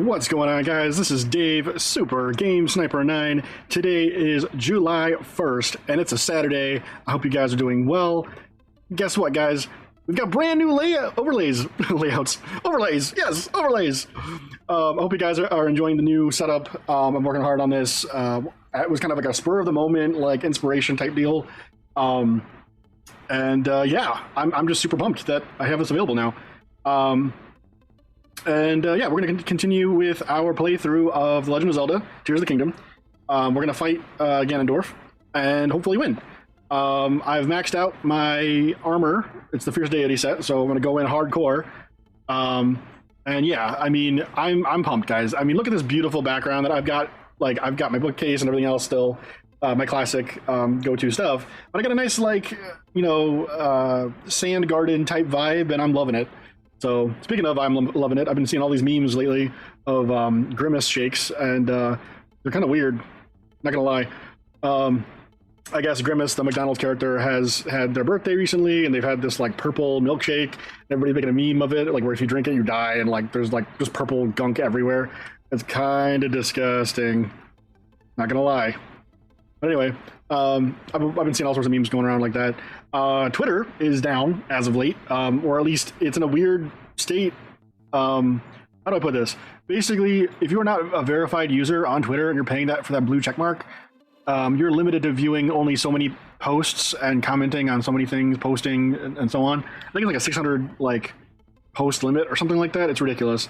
What's going on, guys? This is Dave, Super Game Sniper 9. Today is July 1st, and it's a Saturday. I hope you guys are doing well. Guess what, guys? We've got brand new overlays. Yes, overlays. I hope you guys are enjoying the new setup. I'm working hard on this. It was kind of like a spur of the moment, like inspiration type deal. Yeah, I'm just super pumped that I have this available now. Yeah, we're going to continue with our playthrough of The Legend of Zelda, Tears of the Kingdom. We're going to fight Ganondorf and hopefully win. I've maxed out my armor. It's the Fierce Deity set, so I'm going to go in hardcore. And yeah, I mean, I'm pumped, guys. I mean, look at this beautiful background that I've got. Like, I've got my bookcase and everything else still, my classic go-to stuff. But I got a nice, like, sand garden type vibe, and I'm loving it. So speaking of, I'm loving it. I've been seeing all these memes lately of Grimace shakes, and they're kind of weird. Not gonna lie. I guess Grimace, the McDonald's character, has had their birthday recently, and they've had this like purple milkshake. Everybody's making a meme of it, like where if you drink it, you die, and like there's like just purple gunk everywhere. It's kind of disgusting. Not gonna lie. But anyway, I've been seeing all sorts of memes going around like that. Twitter is down as of late, or at least it's in a weird state. How do I put this? Basically, if you are not a verified user on Twitter and you're paying that for that blue check mark, you're limited to viewing only so many posts and commenting on so many things, posting and so on. I think it's like a 600 like post limit or something like that. It's ridiculous.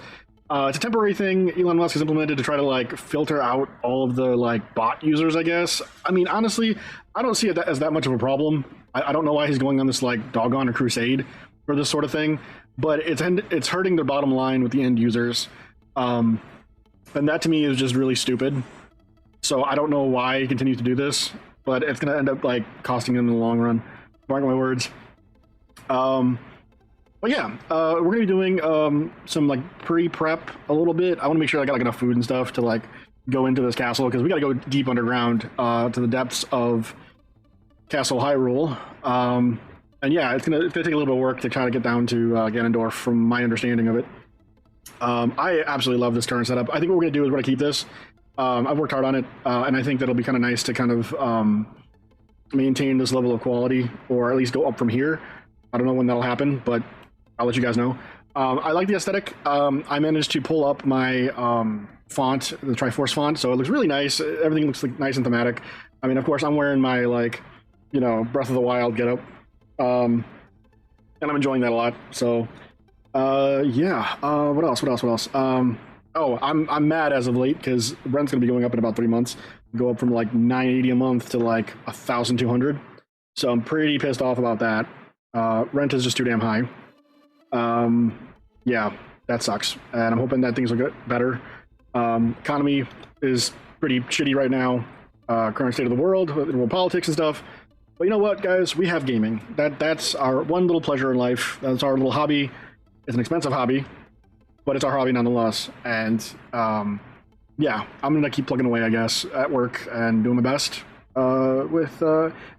It's a temporary thing Elon Musk has implemented to try to like filter out all of the like bot users, I guess. I mean, honestly, I don't see it as that much of a problem. I don't know why he's going on this like doggone or crusade for this sort of thing, but it's hurting their bottom line with the end users. And that to me is just really stupid. So I don't know why he continues to do this, but it's going to end up like costing him in the long run. Mark my words. But yeah, we're gonna be doing some like pre-prep a little bit. I want to make sure I got like enough food and stuff to like go into this castle, because we got to go deep underground to the depths of Castle Hyrule. And yeah, it's gonna take a little bit of work to try to get down to Ganondorf, from my understanding of it. I absolutely love this current setup. I think what we're gonna do is we're gonna keep this. I've worked hard on it, and I think that'll be kind of nice to kind of maintain this level of quality, or at least go up from here. I don't know when that'll happen, but I'll let you guys know. I like the aesthetic. I managed to pull up my font, the Triforce font, so it looks really nice. Everything looks like nice and thematic. I mean, of course, I'm wearing my like, Breath of the Wild getup, and I'm enjoying that a lot. So, yeah. What else? Oh, I'm mad as of late because rent's gonna be going up in about 3 months. Go up from like $980 a month to like $1,200. So I'm pretty pissed off about that. Rent is just too damn high. Yeah, that sucks, and I'm hoping that things will get better. Economy is pretty shitty right now, current state of the world with politics and stuff, but you know what, guys, we have gaming. That's our one little pleasure in life. That's our little hobby. It's an expensive hobby, but it's our hobby nonetheless. And yeah, I'm gonna keep plugging away, I guess, at work and doing my best with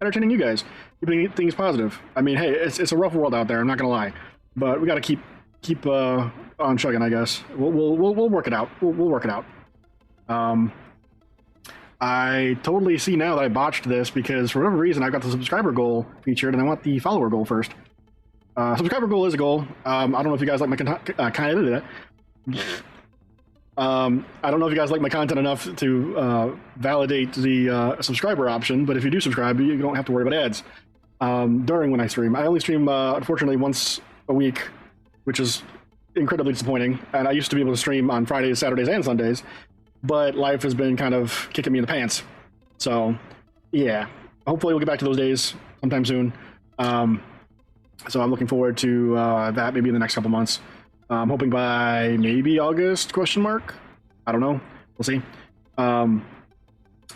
entertaining you guys, keeping things positive. I mean, hey, it's a rough world out there, I'm not gonna lie. But we got to keep on chugging, I guess. We'll work it out. We'll work it out. I totally see now that I botched this, because for whatever reason I've got the subscriber goal featured, and I want the follower goal first. Subscriber goal is a goal. I don't know if you guys like my content. I don't know if you guys like my content enough to validate the subscriber option, but if you do subscribe, you don't have to worry about ads during when I stream. I only stream, unfortunately, once a week, which is incredibly disappointing. And I used to be able to stream on Fridays, Saturdays, and Sundays, but life has been kind of kicking me in the pants. So yeah, hopefully we'll get back to those days sometime soon. So I'm looking forward to that maybe in the next couple months. I'm hoping by maybe August, question mark. I don't know. We'll see. And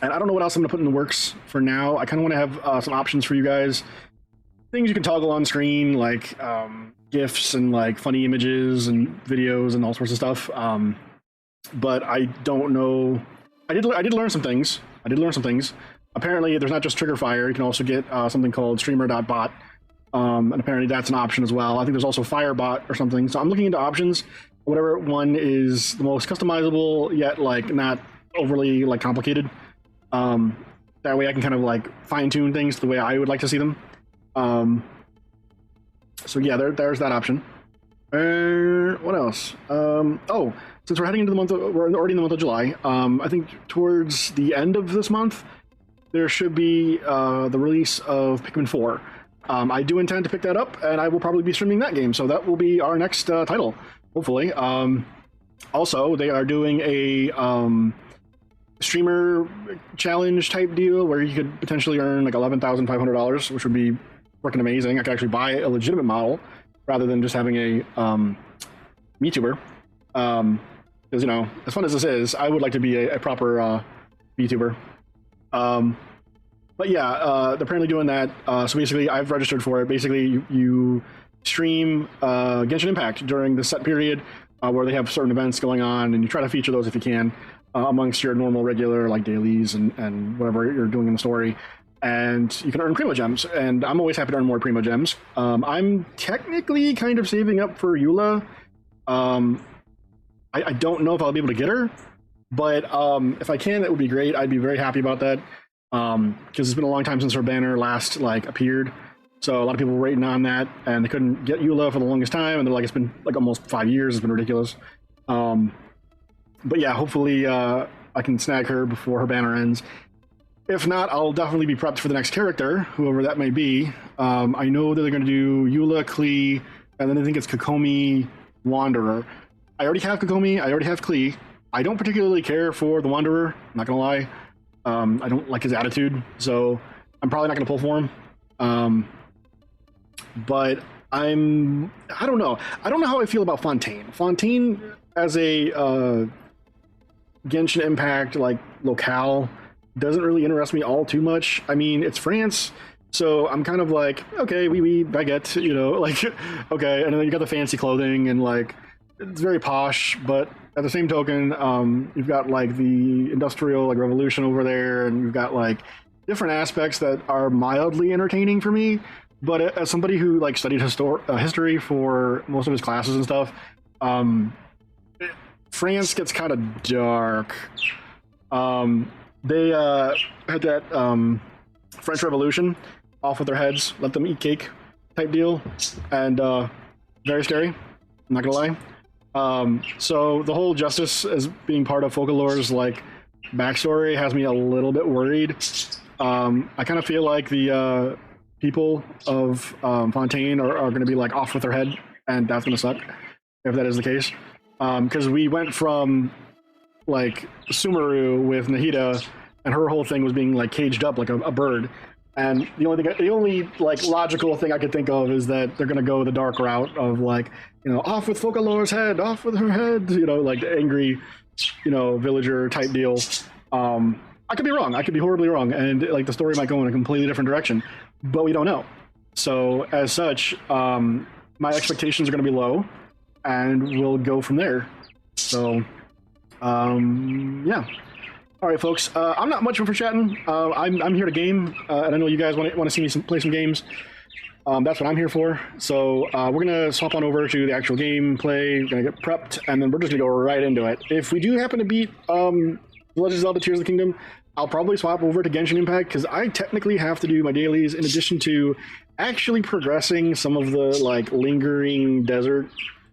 I don't know what else I'm gonna put in the works for now. I kind of want to have some options for you guys. Things you can toggle on screen, like GIFs and like funny images and videos and all sorts of stuff. But I don't know. I did learn some things. Apparently, there's not just trigger fire. You can also get something called streamer.bot. And apparently that's an option as well. I think there's also Firebot or something. So I'm looking into options. whatever one is the most customizable yet like not overly like complicated. That way I can kind of like fine tune things the way I would like to see them. So yeah, there's that option. What else? Oh, since we're heading into the month, we're already in the month of July. I think towards the end of this month, there should be the release of Pikmin 4. I do intend to pick that up, and I will probably be streaming that game. So that will be our next title, hopefully. Also, they are doing a streamer challenge type deal where you could potentially earn like $11,500, which would be freaking amazing. I could actually buy a legitimate model rather than just having a VTuber. Because, you know, as fun as this is, I would like to be a proper VTuber. But yeah, they're apparently doing that. So basically, I've registered for it. Basically, you stream Genshin Impact during the set period where they have certain events going on, and you try to feature those if you can amongst your normal, regular, like dailies and whatever you're doing in the story. And you can earn Primo Gems, and I'm always happy to earn more Primo Gems. I'm technically kind of saving up for Eula. I don't know if I'll be able to get her, but if I can, that would be great. I'd be very happy about that, because it's been a long time since her banner last like appeared. So a lot of people were waiting on that, and they couldn't get Eula for the longest time, and they're like, it's been like almost 5 years. It's been ridiculous. But yeah, hopefully I can snag her before her banner ends. If not, I'll definitely be prepped for the next character, whoever that may be. I know that they're going to do Eula, Klee, and then I think it's Kokomi, Wanderer. I already have Kokomi, I already have Klee. I don't particularly care for the Wanderer, not going to lie. I don't like his attitude, so I'm probably not going to pull for him. But I don't know. I don't know how I feel about Fontaine. Fontaine as a Genshin Impact like locale doesn't really interest me all too much. I mean, it's France, so I'm kind of like, okay, oui, baguette, you know, like, okay. And then you got the fancy clothing and like, it's very posh, but at the same token, you've got like the industrial like revolution over there, and you've got like different aspects that are mildly entertaining for me. But as somebody who like studied history for most of his classes and stuff, France gets kind of dark. They had that French Revolution off with their heads, let them eat cake type deal, and very scary, I'm not gonna lie. So the whole justice as being part of Folklore's like backstory has me a little bit worried. I kind of feel like the people of Fontaine are going to be like off with their head, and that's going to suck if that is the case. Because we went from like Sumeru with Nahida, and her whole thing was being like caged up like a bird. And the only like logical thing I could think of is that they're going to go the dark route of like, you know, off with Folklore's head, off with her head, you know, like angry, you know, villager type deal. I could be wrong. I could be horribly wrong, and like the story might go in a completely different direction, but we don't know. So as such, my expectations are going to be low, and we'll go from there. So, yeah. All right, folks. I'm not much for chatting. I'm here to game, and I know you guys want to see me play some games. That's what I'm here for. So we're gonna swap on over to the actual gameplay. We're gonna get prepped, and then we're just gonna go right into it. If we do happen to beat The Legend of Zelda: Tears of the Kingdom, I'll probably swap over to Genshin Impact, because I technically have to do my dailies in addition to actually progressing some of the like lingering desert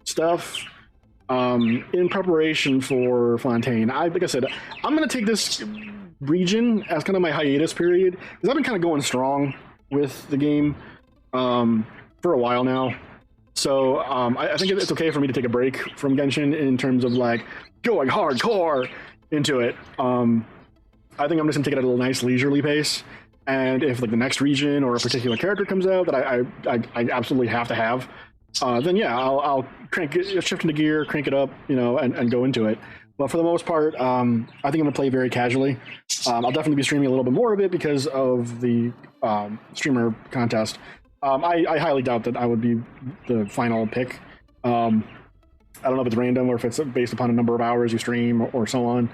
stuff in preparation for Fontaine. Like I said, I'm going to take this region as kind of my hiatus period, because I've been kind of going strong with the game for a while now. So I think it's okay for me to take a break from Genshin in terms of like going hardcore into it. I think I'm just gonna take it at a nice leisurely pace, and if like the next region or a particular character comes out that I absolutely have to have, then yeah, I'll crank it, shift into gear, crank it up, you know, and go into it. But for the most part, I think I'm gonna play very casually. I'll definitely be streaming a little bit more of it because of the streamer contest. I highly doubt that I would be the final pick. I don't know if it's random or if it's based upon a number of hours you stream or so on.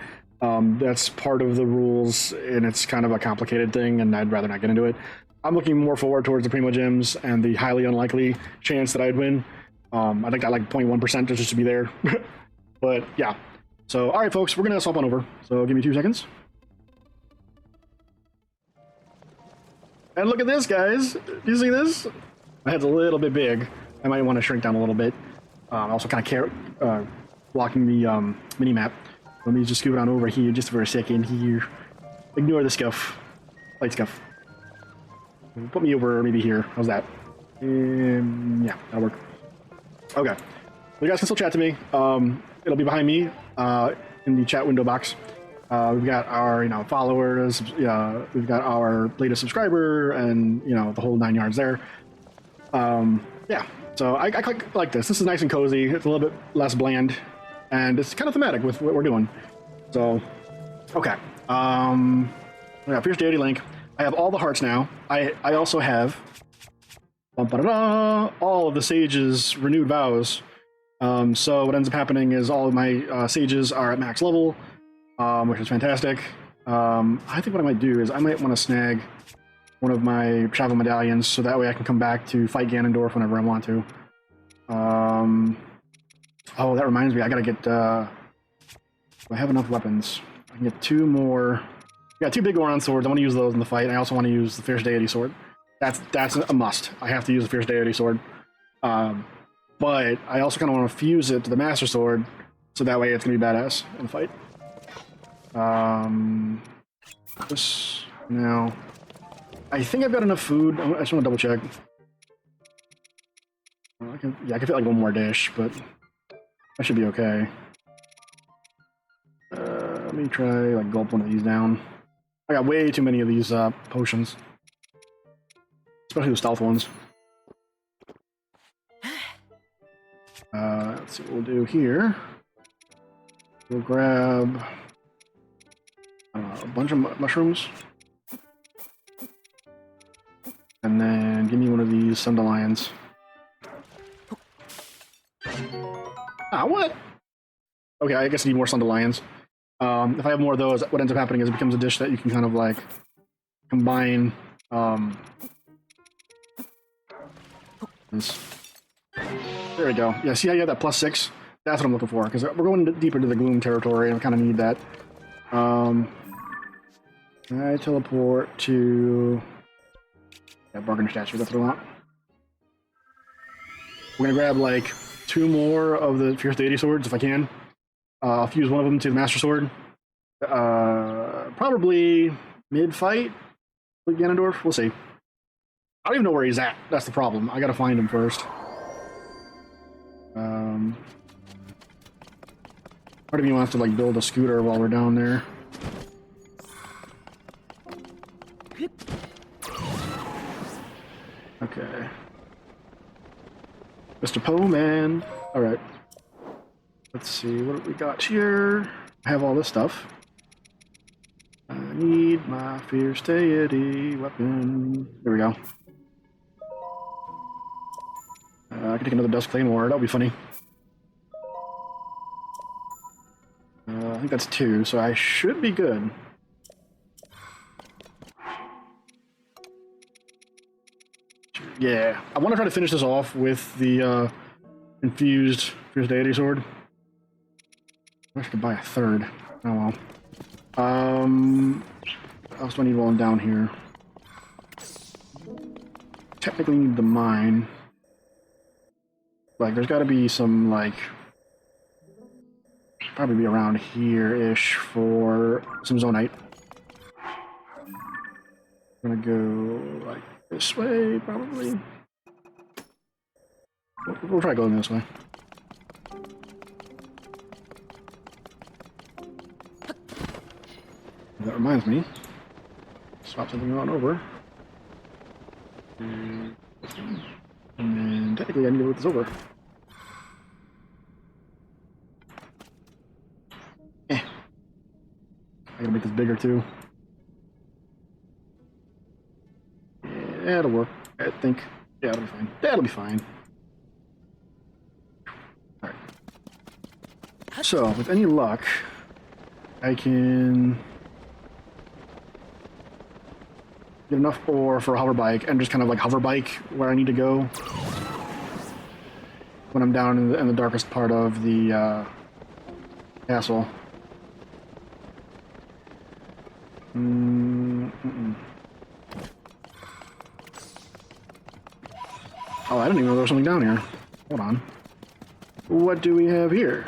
That's part of the rules, and it's kind of a complicated thing, and I'd rather not get into it. I'm looking more forward towards the Primo Gems and the highly unlikely chance that I'd win. I think that like 0.1% just to be there. But yeah. So, all right, folks, we're going to swap on over. So give me 2 seconds. And look at this, guys. Do you see this? My head's a little bit big. I might want to shrink down a little bit. Also kind of blocking the mini-map. Let me just scoot on over here just for a second here. Ignore the scuff. Light scuff. Put me over maybe here. How's that? Yeah, that'll work. Okay. You guys can still chat to me. It'll be behind me in the chat window box. We've got our, followers. We've got our latest subscriber, and the whole 9 yards there. Yeah. So I click like this. This is nice and cozy. It's a little bit less bland, and it's kind of thematic with what we're doing. So, okay. Yeah, fierce deity link. I have all the hearts now. I also have all of the sages' renewed vows. So what ends up happening is all of my sages are at max level, which is fantastic. I think what I might do is I might want to snag one of my travel medallions, so that way I can come back to fight Ganondorf whenever I want to. Oh, that reminds me, I gotta get, do I have enough weapons? I can get 2 more. I got 2 big Goron swords. I want to use those in the fight. And I also want to use the Fierce Deity sword. That's a must. I have to use the Fierce Deity sword. But I also kind of want to fuse it to the Master Sword, so that way it's going to be badass in the fight. This now. I think I've got enough food. I just want to double check. I can fit like 1 more dish, but that should be okay. Let me try like gulp one of these down. I got way too many of these potions, especially the stealth ones. Let's see what we'll do here. We'll grab a bunch of mushrooms. And then give me one of these Sundelions. Ah, what? Okay, I guess I need more Sundelions. If I have more of those, what ends up happening is it becomes a dish that you can kind of like combine. There we go. Yeah, see how you have that +6? That's what I'm looking for, because we're going deeper into the gloom territory, and I kind of need that. I teleport to... Yeah, bargain statue, that's what I want. We're gonna grab like 2 more of the Fierce Deity swords if I can. I'll fuse one of them to the Master Sword. Probably mid-fight with Ganondorf. We'll see. I don't even know where he's at. That's the problem. I gotta find him first. Part of me wants to like build a scooter while we're down there. Okay. Mr. Poeman. Alright. Let's see, what have we got here? I have all this stuff. I need my Fierce Deity weapon. There we go. I can take another Dust Claymore. That'll be funny. I think that's 2, so I should be good. Yeah, I want to try to finish this off with the infused Fierce Deity sword. I should buy a 3rd. Oh well. What else do I need while I'm down here? Technically need the mine. Like, there's got to be some, like... Probably be around here-ish for some Zonite. I'm gonna go, like, this way, probably. We'll try going this way. That reminds me. Swap something on over. And then technically I need to move this over. I gotta make this bigger too. Yeah, that'll work, I think. Yeah, that'll be fine. That'll be fine. Alright. So, with any luck, I can get enough ore for a hover bike and just kind of like hover bike where I need to go. when I'm down in the darkest part of the castle. Oh, I didn't even know there was something down here. Hold on. What do we have here?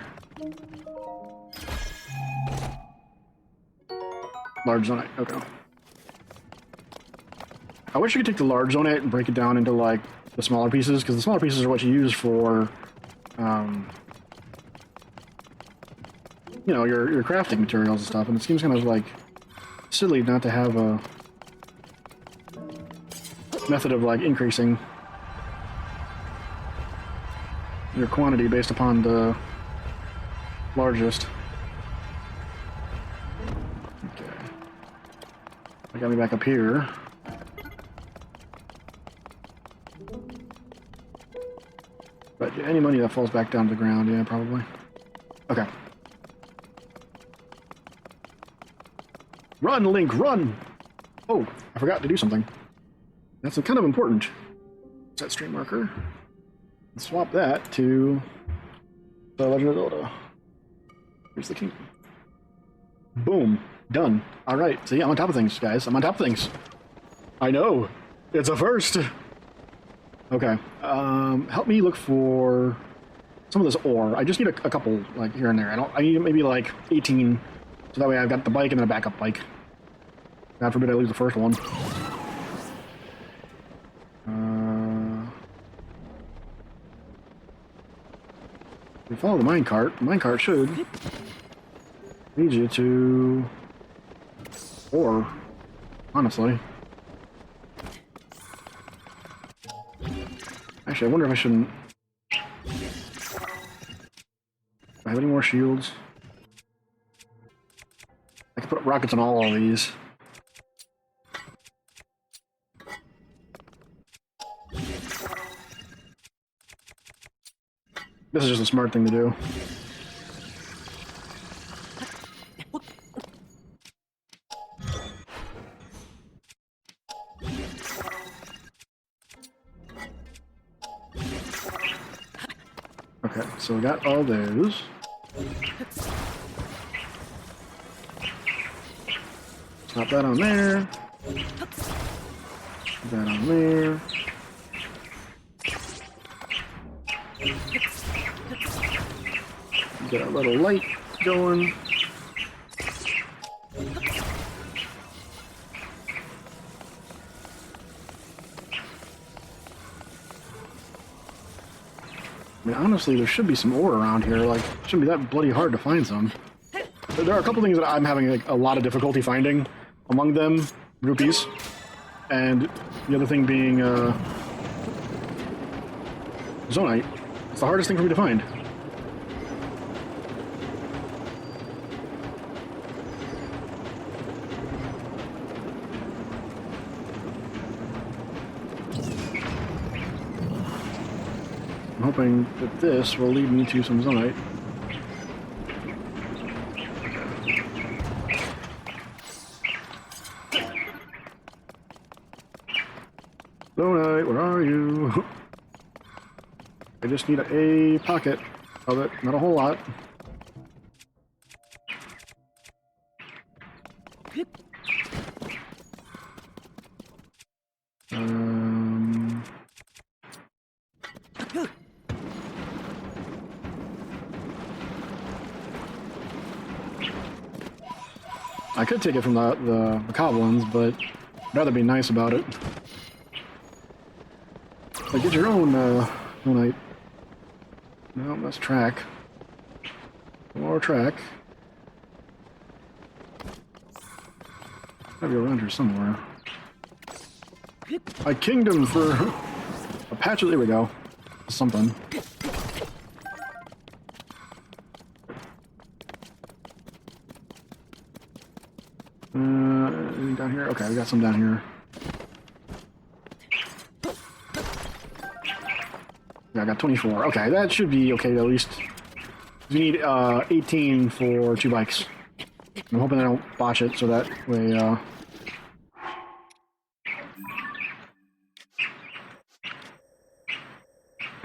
Large zonite. Okay. I wish you could take the large zonite and break it down into, like, the smaller pieces, because the smaller pieces are what you use for, you know, your crafting materials and stuff, and it seems kind of, like, silly not to have a method of, like, increasing your quantity based upon the largest. Okay. I got me back up here. But yeah, any money that falls back down to the ground, yeah, probably. Okay. Run, Link, run! Oh, I forgot to do something. That's kind of important. Set stream marker. Swap that to the Legend of Zelda. Here's the kingdom. Boom. Done. Alright, see, I'm on top of things, guys. I'm on top of things. I know. It's a first. Okay. Help me look for some of this ore. I just need a couple, like, here and there. I need maybe, like, 18, so that way I've got the bike and then a backup bike. God forbid I lose the first one. If you follow the minecart should lead you to ore, honestly. Actually, I wonder if I shouldn't... Do I have any more shields? I can put rockets on all of these. This is just a smart thing to do. Okay, so we got all those. Pop that on there. Put that on there. Get a little light going. I mean, honestly, there should be some ore around here. Like, it shouldn't be that bloody hard to find some. There are a couple things that I'm having like a lot of difficulty finding. Among them, rupees, and the other thing being zonite. It's the hardest thing for me to find. I'm hoping that this will lead me to some zonite. Zonite, where are you? I just need a pocket of it, not a whole lot. I could take it from the goblins, but I'd rather be nice about it. Like, get your own, zonite. No, that's track. More track. Gotta be around here somewhere. A kingdom for a patch of... There we go. Something. Anything down here? Okay, we got some down here. Yeah, I got 24. Okay, that should be okay at least. We need 18 for 2 bikes. I'm hoping I don't botch it so that way.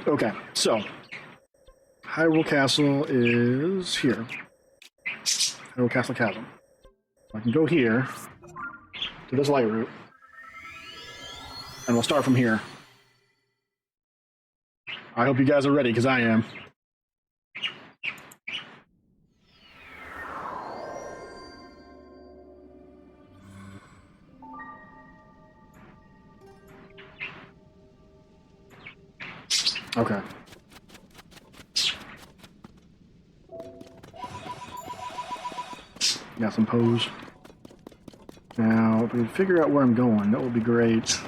Okay, so Hyrule Castle is here. Hyrule Castle Chasm. I can go here to this light route, and we'll start from here. I hope you guys are ready, because I am. Okay. Got some pose. Now, if we can figure out where I'm going, that would be great.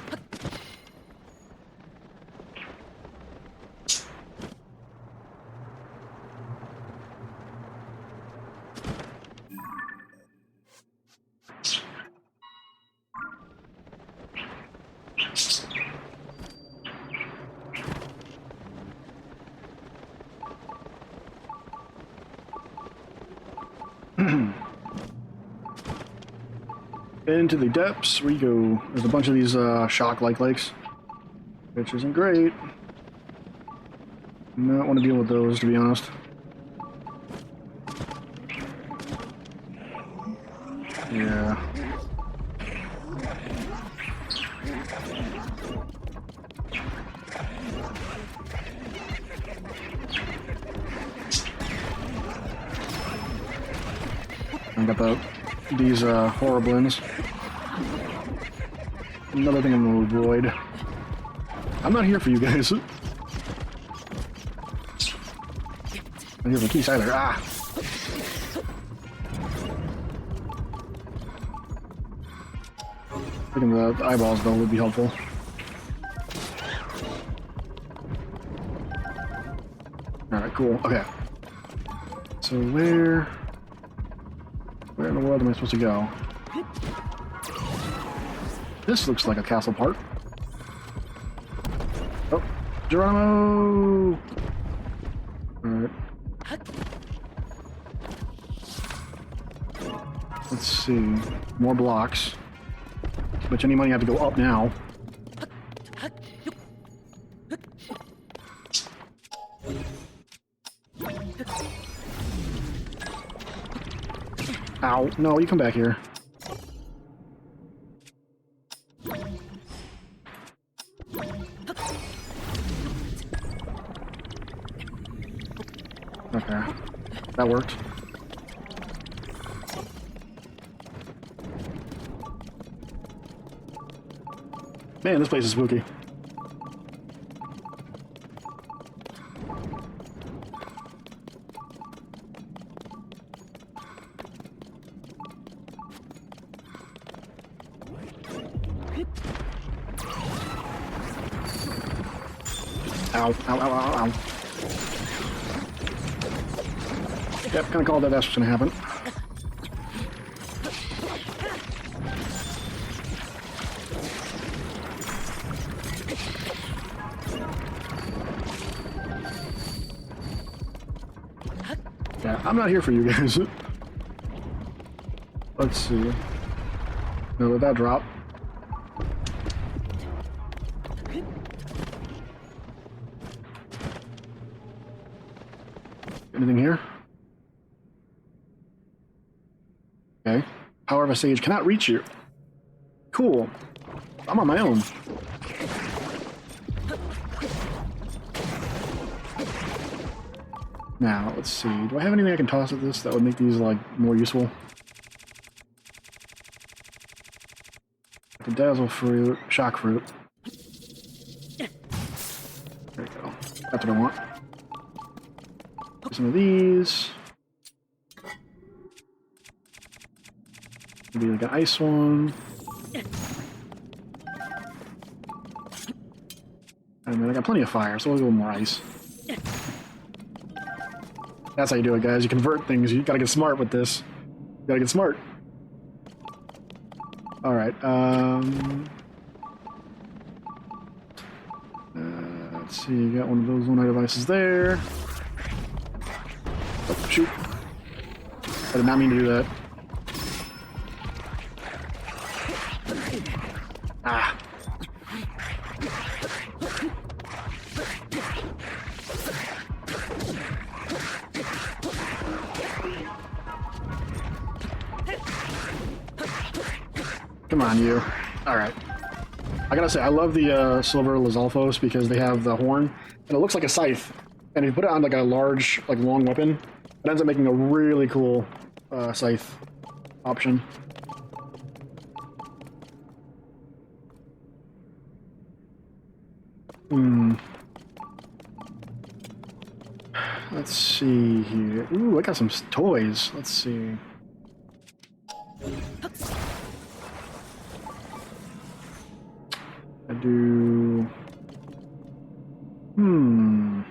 Into the depths we go. There's a bunch of these shock-like lakes, which isn't great. Not want to deal with those, to be honest. Yeah. I got these horriblins. Another thing I'm gonna avoid. I'm not here for you guys. I'm here for Keith either. Ah! Getting the eyeballs though would be helpful. Alright, cool. Okay. So where in the world am I supposed to go? This looks like a castle part. Oh, Geronimo! Alright. Let's see. More blocks. But any money I have to go up now. Ow. No, you come back here. Okay. That worked. Man, this place is spooky. Ow, ow, ow, ow, ow. Yep, kind of called that that's what's gonna happen. Yeah, I'm not here for you guys. Let's see. No, let that drop. Anything here? Okay. Power of a sage cannot reach you. Cool. I'm on my own. Now, let's see. Do I have anything I can toss at this that would make these, like, more useful? The dazzle fruit, shock fruit. There you go. That's what I want. Some of these. Maybe like an ice one. And then I got plenty of fire, so we'll go more ice. That's how you do it, guys. You convert things. You gotta get smart with this. You gotta get smart. Alright, let's see, you got one of those one-eye devices there. Oh, shoot. I did not mean to do that. Ah. Come on, you. Alright. I gotta say, I love the silver Lizalfos because they have the horn, and it looks like a scythe. And if you put it on like a large, like long weapon, it ends up making a really cool scythe option. Let's see here. Ooh, I got some toys. Let's see. I do... I'm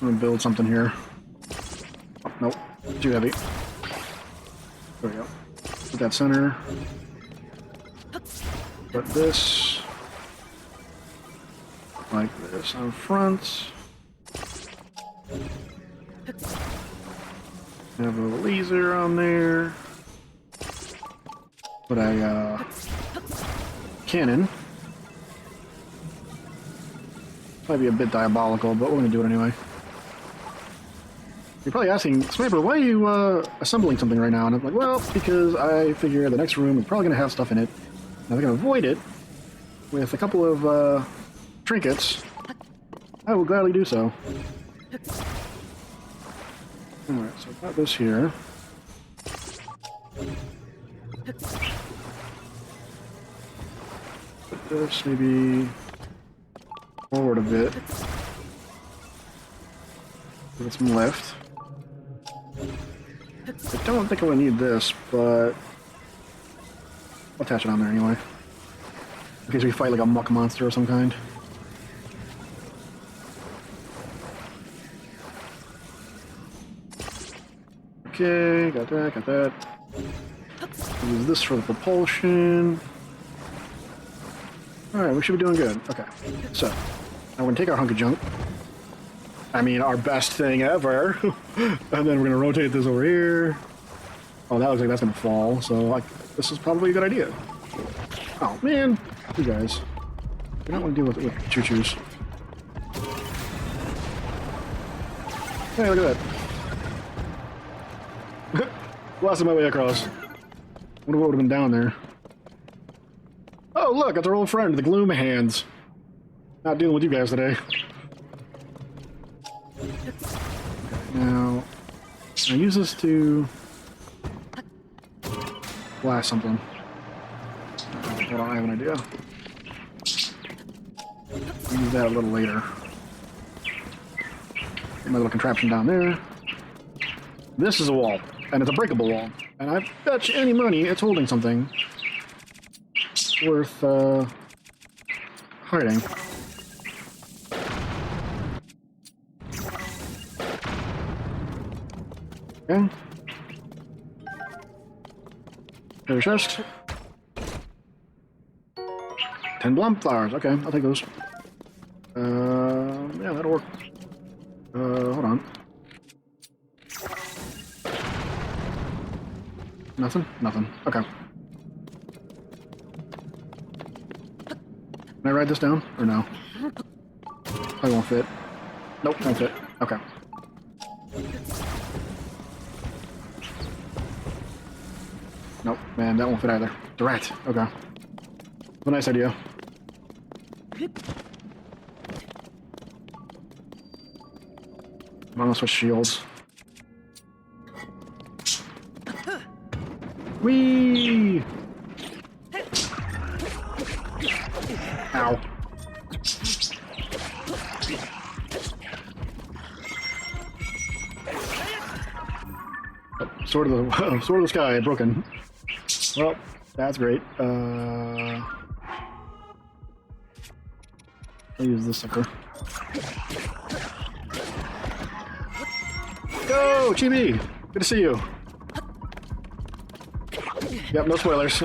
gonna build something here. Oh, nope. Too heavy. There we go. Put that center. Put this like this on front. Have a laser on there. Put a cannon. Might be a bit diabolical, but we're gonna do it anyway. You're probably asking, Sniper, why are you assembling something right now? And I'm like, well, because I figure the next room is probably gonna have stuff in it. And I'm gonna avoid it with a couple of trinkets. I will gladly do so. Alright, so I've got this here. Put this maybe forward a bit. Give it some lift. I don't think I'm gonna need this, but I'll attach it on there anyway. In case we fight like a muck monster of some kind. Okay, got that, got that. Use this for the propulsion. Alright, we should be doing good. Okay, so now we're gonna take our hunk of junk. I mean, our best thing ever. And then we're gonna rotate this over here. Oh, that looks like that's gonna fall, so like, this is probably a good idea. Oh, man. You guys. You don't want to deal with choo-choos. Hey, look at that. Blasted my way across. Wonder what would have been down there. Oh, look, it's our old friend, the Gloom Hands. Not dealing with you guys today. Okay, now, I use this to blast something. Hold on, I have an idea. Use that a little later. Get my little contraption down there. This is a wall, and it's a breakable wall. And I bet you any money it's holding something worth hiding. Okay. There's chest. 10 blump flowers. Okay, I'll take those. Yeah, that'll work. Hold on. Nothing? Nothing. Okay. Can I write this down? Or no? Probably won't fit. Nope, won't fit. Okay. Nope, man, that won't fit either. Direct. Okay. Have a nice idea. I'm gonna switch shields. Whee! Ow. Oh, sword of the sky, broken. Well, that's great. I'll use this sucker. Go, Chibi! Good to see you. Yep, no spoilers.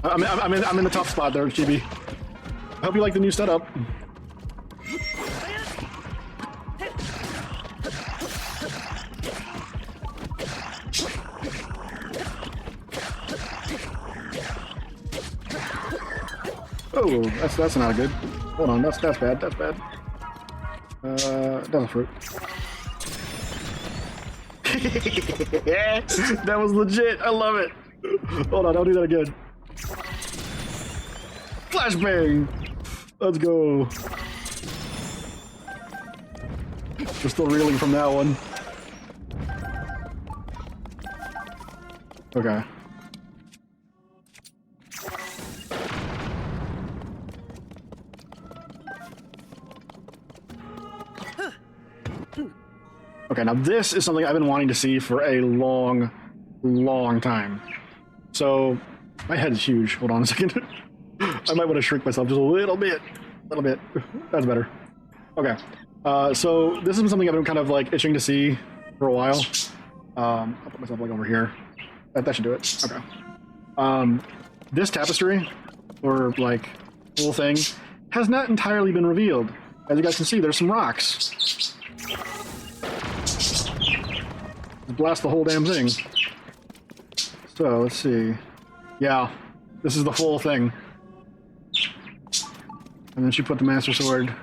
I'm in the tough spot there, Chibi. I hope you like the new setup. Oh, that's not good. Hold on, that's bad. That's bad. Devil fruit. That was legit. I love it. Hold on, I'll do that again. Flashbang. Let's go. We're still reeling from that one. Okay. Okay, now this is something I've been wanting to see for a long, long time. So, my head is huge. Hold on a second. I might want to shrink myself just a little bit. That's better. Okay. So this is something I've been kind of like itching to see for a while. I'll put myself like over here. That should do it. Okay. This tapestry, or like whole thing, has not entirely been revealed. As you guys can see, there's some rocks. Blast the whole damn thing. So let's see. Yeah, this is the full thing. And then she put the Master Sword.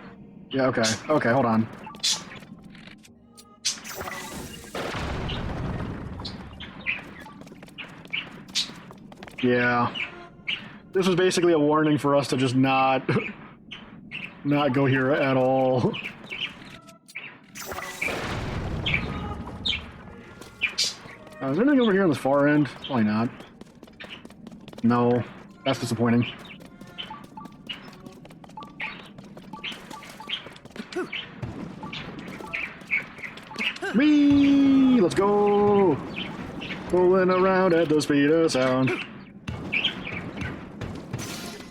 Yeah, okay. Okay, hold on. Yeah. This was basically a warning for us to just not go here at all. Is there anything over here on this far end? Probably not. No. That's disappointing. Whee! Let's go! Rolling around at the speed of sound.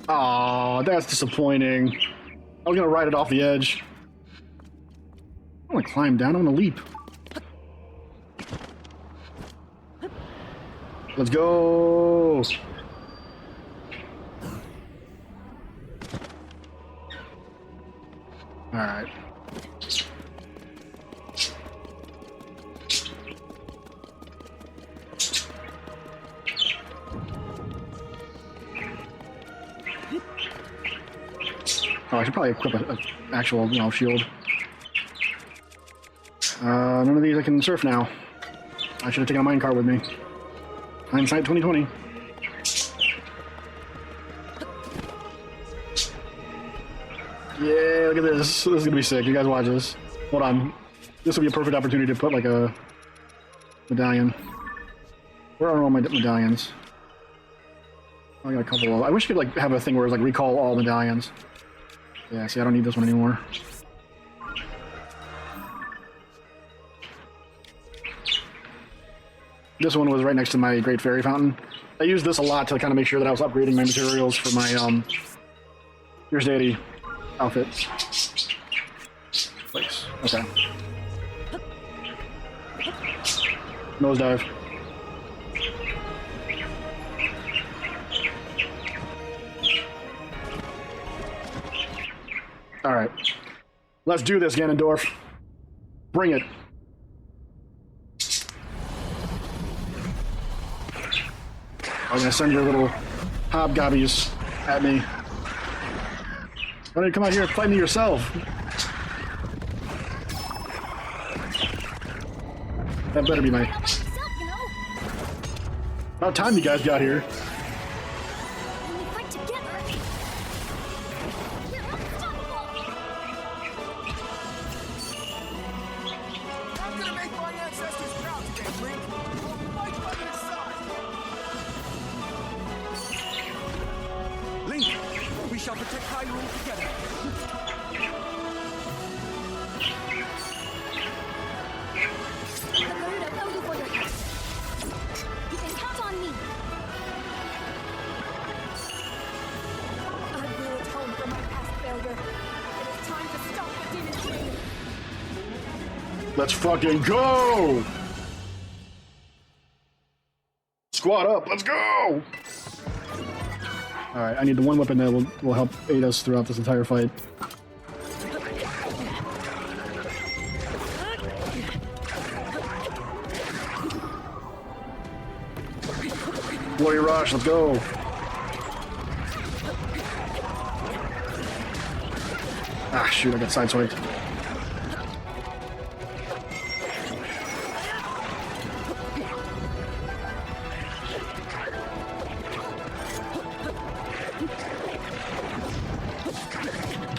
Aw, that's disappointing. I was gonna ride it off the edge. I don't wanna climb down, I wanna leap. Let's go! Alright. Oh, I should probably equip an actual, shield. None of these I can surf now. I should have taken a minecart with me. Hindsight 2020. Yeah, look at this. This is gonna be sick. You guys watch this. Hold on. This will be a perfect opportunity to put like a medallion. Where are all my medallions? I got a couple of. I wish you could like have a thing where it's like recall all medallions. Yeah, see, I don't need this one anymore. This one was right next to my Great Fairy Fountain. I used this a lot to kind of make sure that I was upgrading my materials for my Fierce Deity outfit. Place. Okay. Nosedive. Alright. Let's do this, Ganondorf. Bring it. I'm gonna send your little hobgobbies at me. Why don't you come out here and fight me yourself? That better be my... About time you guys got here. Let's fucking go! Squad up, let's go! Alright, I need the one weapon that will help aid us throughout this entire fight. Warrior Rush, let's go! Ah, shoot, I got sideswiped.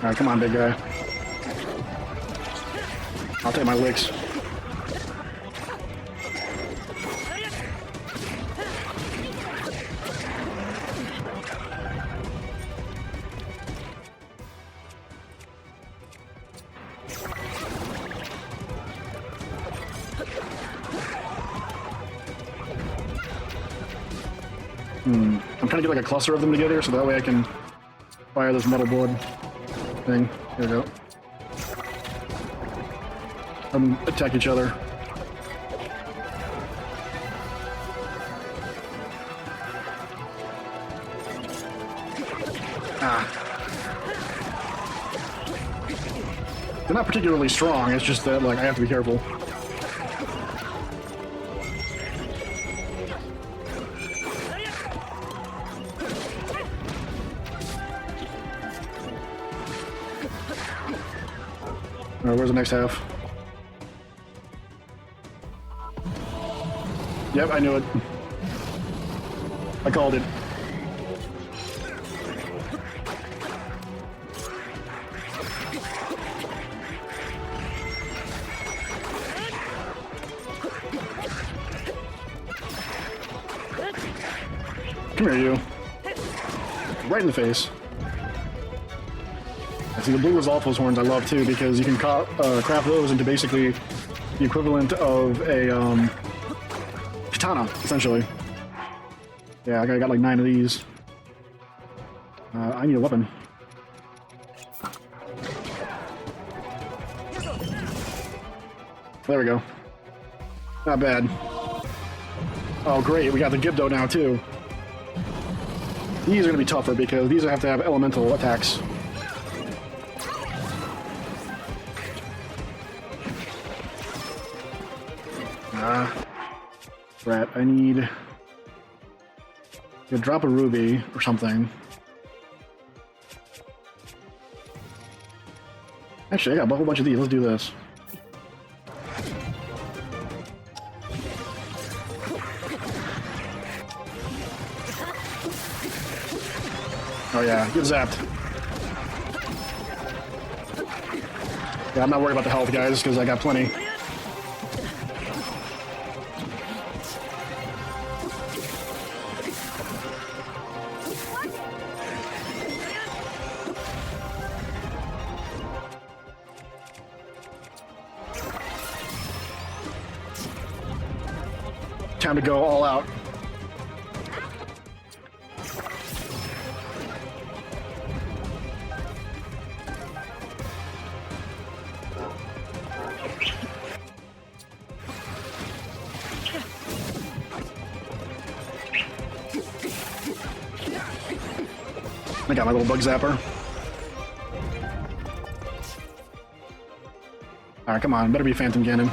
Alright, come on, big guy. I'll take my licks. I'm trying to get like a cluster of them together so that way I can fire this metal board thing. There we go. Attack each other. Ah. They're not particularly strong, it's just that like I have to be careful. Alright, where's the next half? Yep, I knew it. I called it. Come here, you. Right in the face. See, the blue Resolvos horns I love too because you can craft those into basically the equivalent of a katana, essentially. Yeah, I got like 9 of these. I need a weapon. There we go. Not bad. Oh great, we got the Gibdo now too. These are going to be tougher because these have to have elemental attacks. Rat, I need to drop a ruby or something. Actually, I got a whole bunch of these. Let's do this. Oh yeah, get zapped. Yeah, I'm not worried about the health, guys, because I got plenty. Time to go all out. I got my little bug zapper. Alright, come on. Better be Phantom Ganon.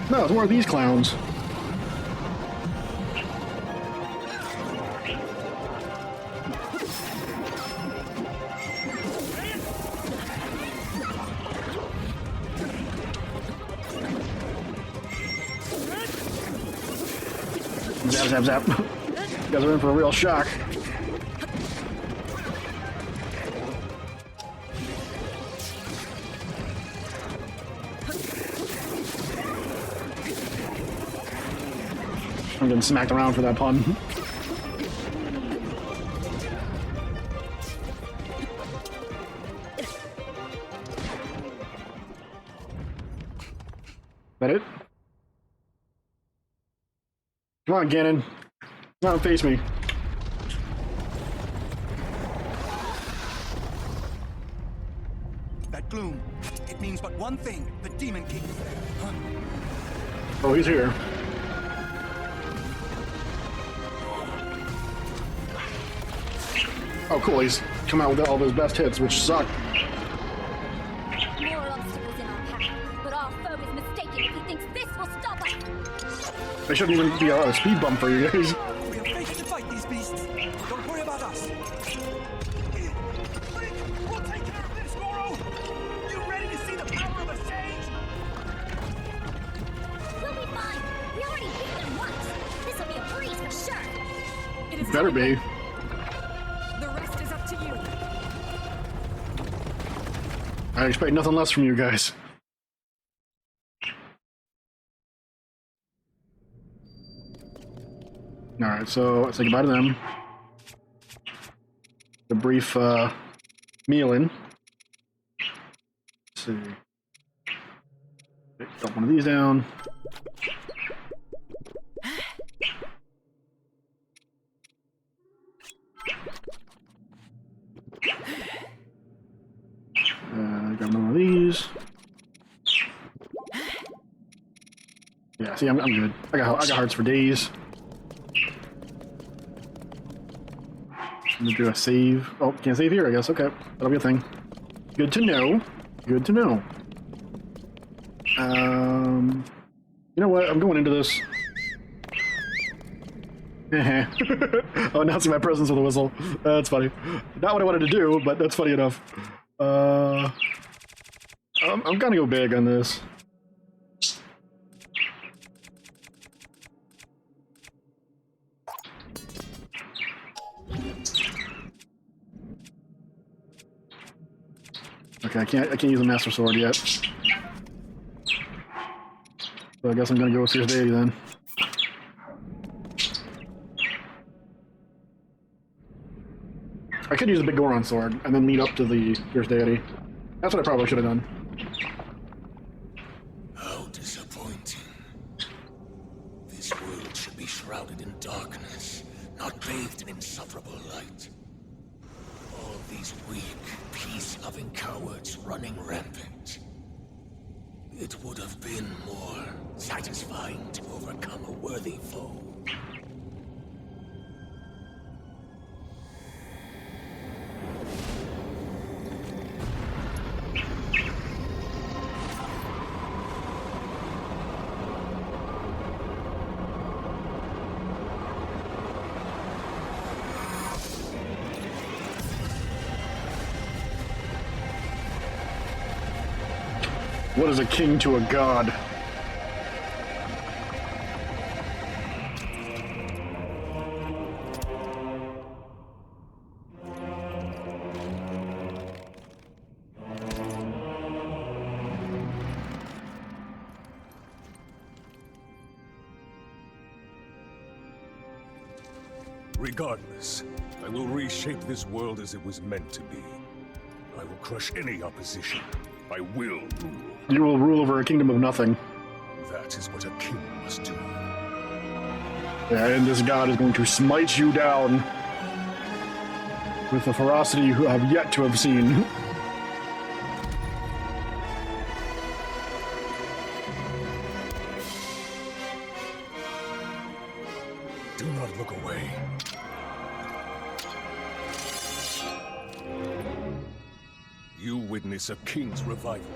No, it's more of these clowns. Zap, zap, zap. You guys are in for a real shock. I'm getting smacked around for that pun. That it? Come on, Ganon. Come on, face me. That gloom, it means but one thing, the Demon King is there. Huh? Oh, he's here. Oh, cool, he's come out with all of his best hits, which suck. More obstacles in our path, but our foe is mistaken if he thinks this will stop us. There shouldn't even be a speed bump for you guys. We are fated to fight these beasts. Don't worry about us. Link, we'll take care of this, Goro! You ready to see the power of a sage? We'll be fine. We already beat them once. This will be a breeze for sure. It is Better be. The rest is up to you. I expect nothing less from you guys. Alright, so say goodbye to them. A brief meal in. Let's see. Drop one of these down. Grab one of these. Yeah, see, I'm good. I got hearts for days. I'm gonna do a save. Oh, can't save here, I guess. Okay, that'll be a thing. Good to know. Good to know. You know what? I'm going into this. Oh, announcing my presence with a whistle. That's funny. Not what I wanted to do, but that's funny enough. I'm gonna go big on this. Okay, I can't use a Master Sword yet. So I guess I'm gonna go with Fierce Deity then. I could use a big Goron Sword and then meet up to the Fierce Deity. That's what I probably should have done. How disappointing. This world should be shrouded in darkness, not bathed in insufferable light. All these weak, peace-loving cowards running rampant. It would have been more satisfying to overcome a worthy foe. What is a king to a god? Regardless, I will reshape this world as it was meant to be. I will crush any opposition. I will rule. You will rule over a kingdom of nothing. That is what a king must do. Yeah, and this god is going to smite you down with a ferocity you have yet to have seen. Do not look away. You witness a king's revival.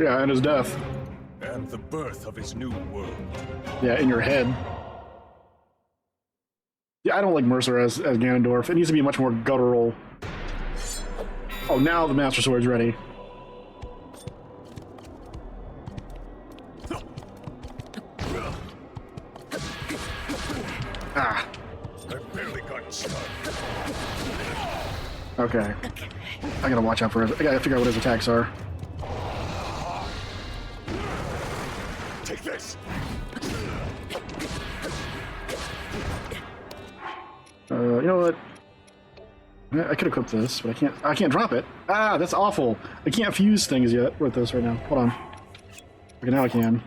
Yeah, and his death. And the birth of his new world. Yeah, in your head. Yeah, I don't like Mercer as Ganondorf. It needs to be much more guttural. Oh, now the Master Sword's ready. Ah. I barely got started. Okay. I gotta watch out for it. I gotta figure out what his attacks are. Take this. You know what? I could equip this, but I can't drop it. Ah, that's awful. I can't fuse things yet with this right now. Hold on. Okay, now I can.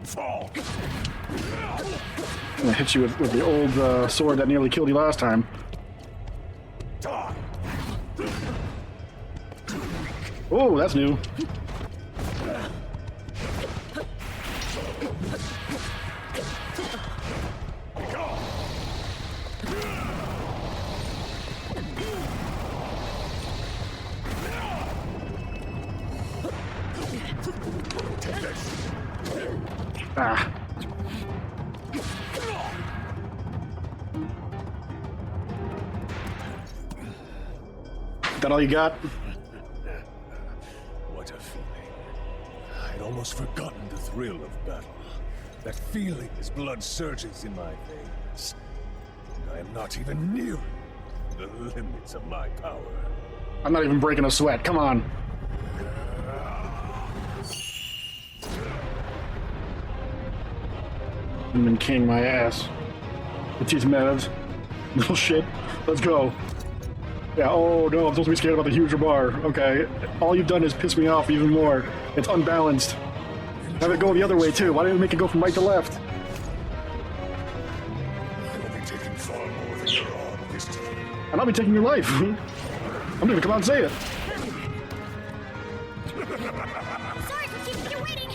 Fall. I'm gonna hit you with the old sword that nearly killed you last time. Die. Oh, that's new. Ah. That all you got? What a feeling. I'd almost forgotten the thrill of battle. That feeling as blood surges in my veins. And I am not even near the limits of my power. I'm not even breaking a sweat. Come on. Demon King, my ass. It's his meds. Little shit. Let's go. Yeah, oh no, I'm supposed to be scared about the huge bar. Okay. All you've done is piss me off even more. It's unbalanced. Have it go the other way too. Why didn't you make it go from right to left? I will be taking far more than you're on this time. And I'll be taking your life. I'm gonna come out and say it. Sorry for keeping you waiting.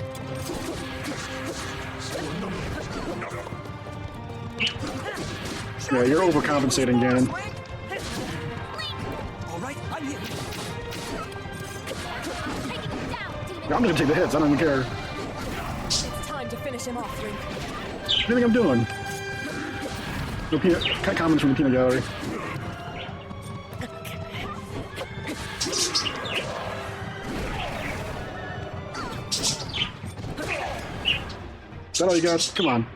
Yeah, you're overcompensating, Ganon. All right, I'm here. Taking him down, demon. I'm gonna take the hits. I don't even care. It's time to finish him off, Link. What do you think I'm doing? No cut comments from the peanut gallery. Is that all you got? Come on.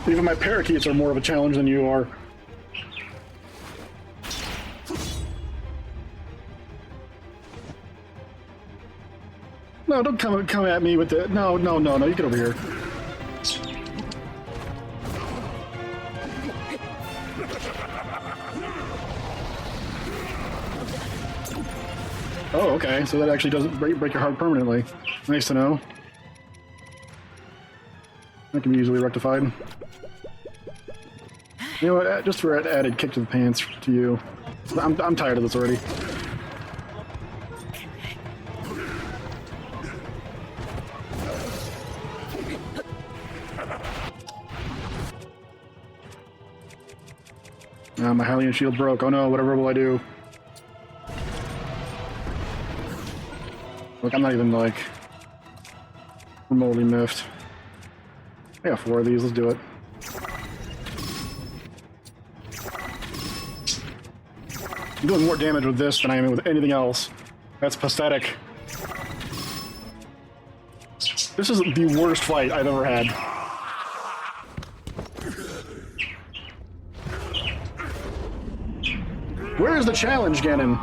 Even my parakeets are more of a challenge than you are. No, don't come at me with the... No, you get over here. Oh, okay, so that actually doesn't break your heart permanently. Nice to know. That can be easily rectified. You know what, just for an added kick to the pants to you. I'm tired of this already. My Hylian shield broke. Oh no, whatever will I do? Look, I'm not even, like, remotely miffed. I got 4 of these, let's do it. I'm doing more damage with this than I am with anything else. That's pathetic. This is the worst fight I've ever had. Where is the challenge, Ganon?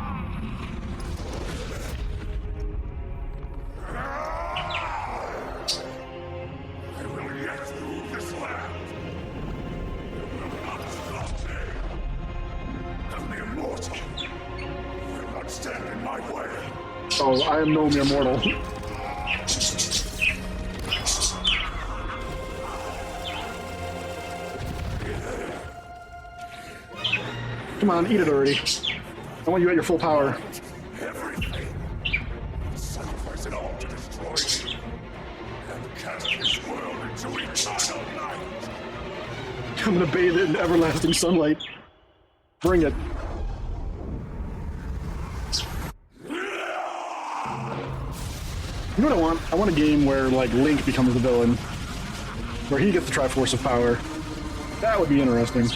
Oh, I am no mere mortal. Come on, eat it already. I want you at your full power. Everything. Sacrifice it all to destroy you. And cast this world into eternal night. I'm gonna bathe it in everlasting sunlight. Bring it. You know what I want? I want a game where, like, Link becomes the villain. Where he gets the Triforce of Power. That would be interesting.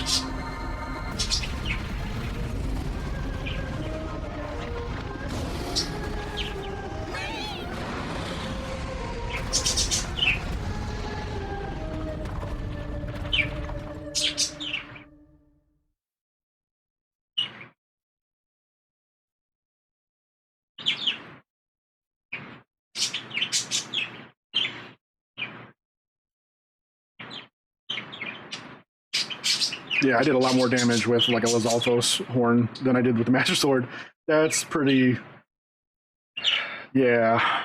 Yeah, I did a lot more damage with, like, a Lizalfos horn than I did with the Master Sword. That's pretty... Yeah.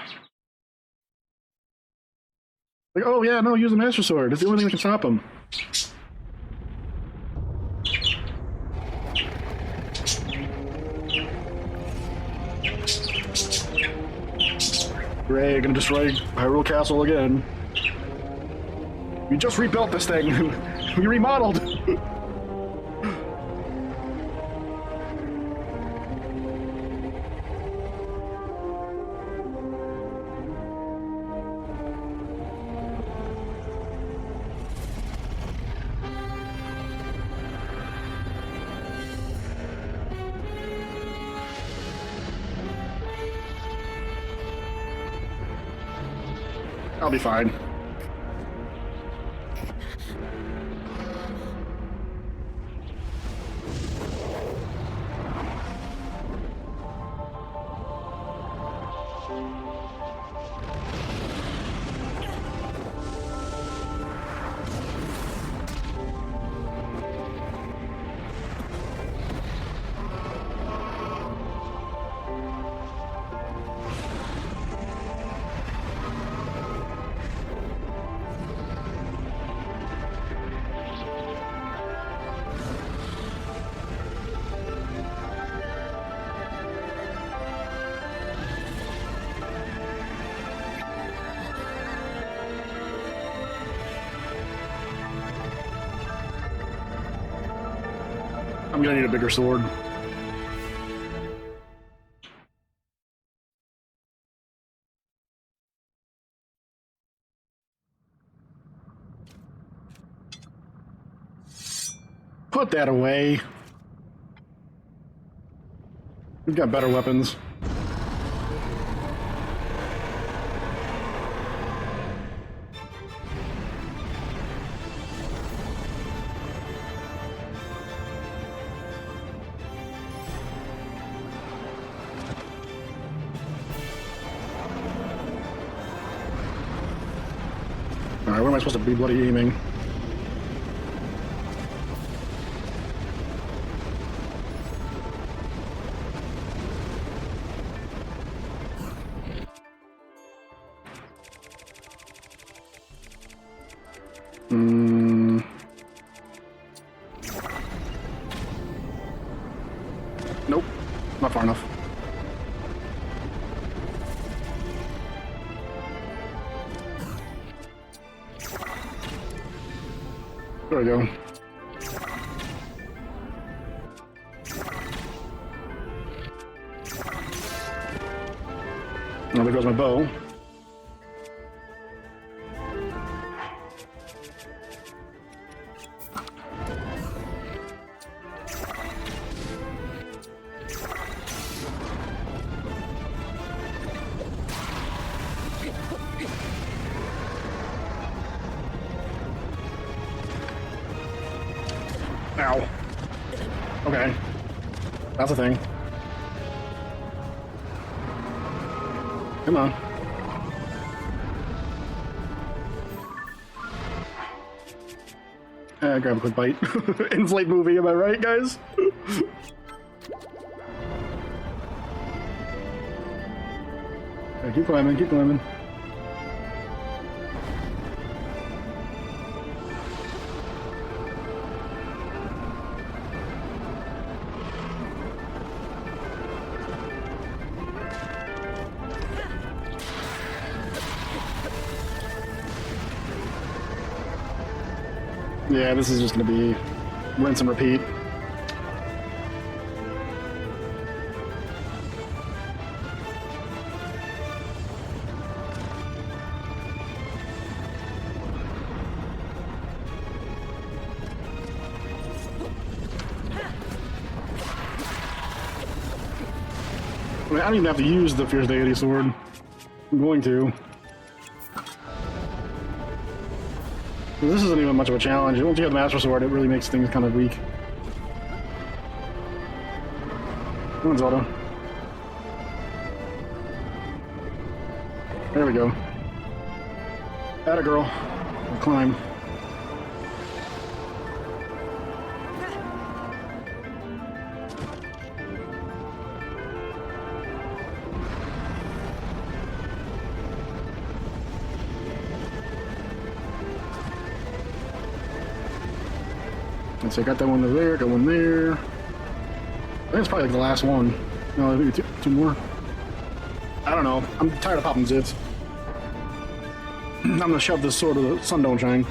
Like, oh yeah, no, use the Master Sword. It's the only thing that can stop him. Great, gonna destroy Hyrule Castle again. We just rebuilt this thing. We remodeled. I'll be fine. I'm gonna need a bigger sword. Put that away. We've got better weapons. Alright, where am I supposed to be bloody aiming? Nope, not far enough. There we go. Now there goes my bow. Ow. Okay. That's a thing. Come on. Grab a quick bite. Inflate movie, am I right, guys? Okay, keep climbing, keep climbing. Yeah, this is just gonna be rinse and repeat. I mean, I don't even have to use the Fierce Deity sword. I'm going to. This isn't even much of a challenge. Once you have the Master Sword, it really makes things kind of weak. Come on, Zelda. There we go. Atta girl. Climb. So I got that one over there, got one there. I think it's probably like the last one. No, maybe two more. I don't know. I'm tired of popping zits. I'm gonna shove this sword of the sun don't shine.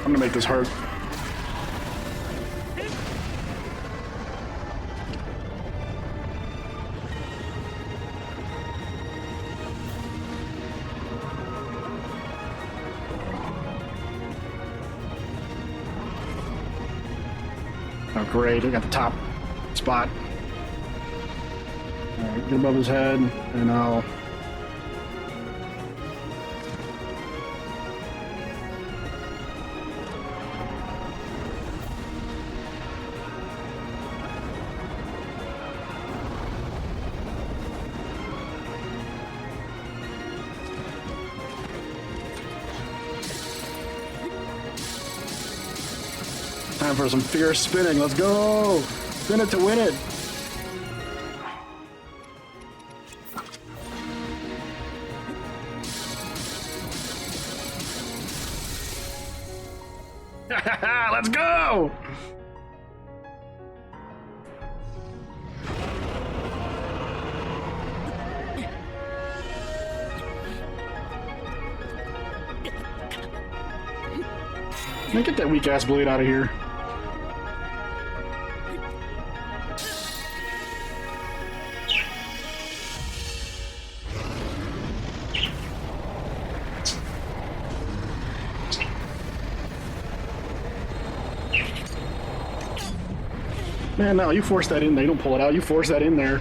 I'm gonna make this hurt. Great, I got the top spot. Alright, get above his head, and I'll... Time for some fierce spinning. Let's go! Spin it to win it! Let's go! Man, get that weak ass blade out of here. Man, no, you force that in there. You don't pull it out. You force that in there.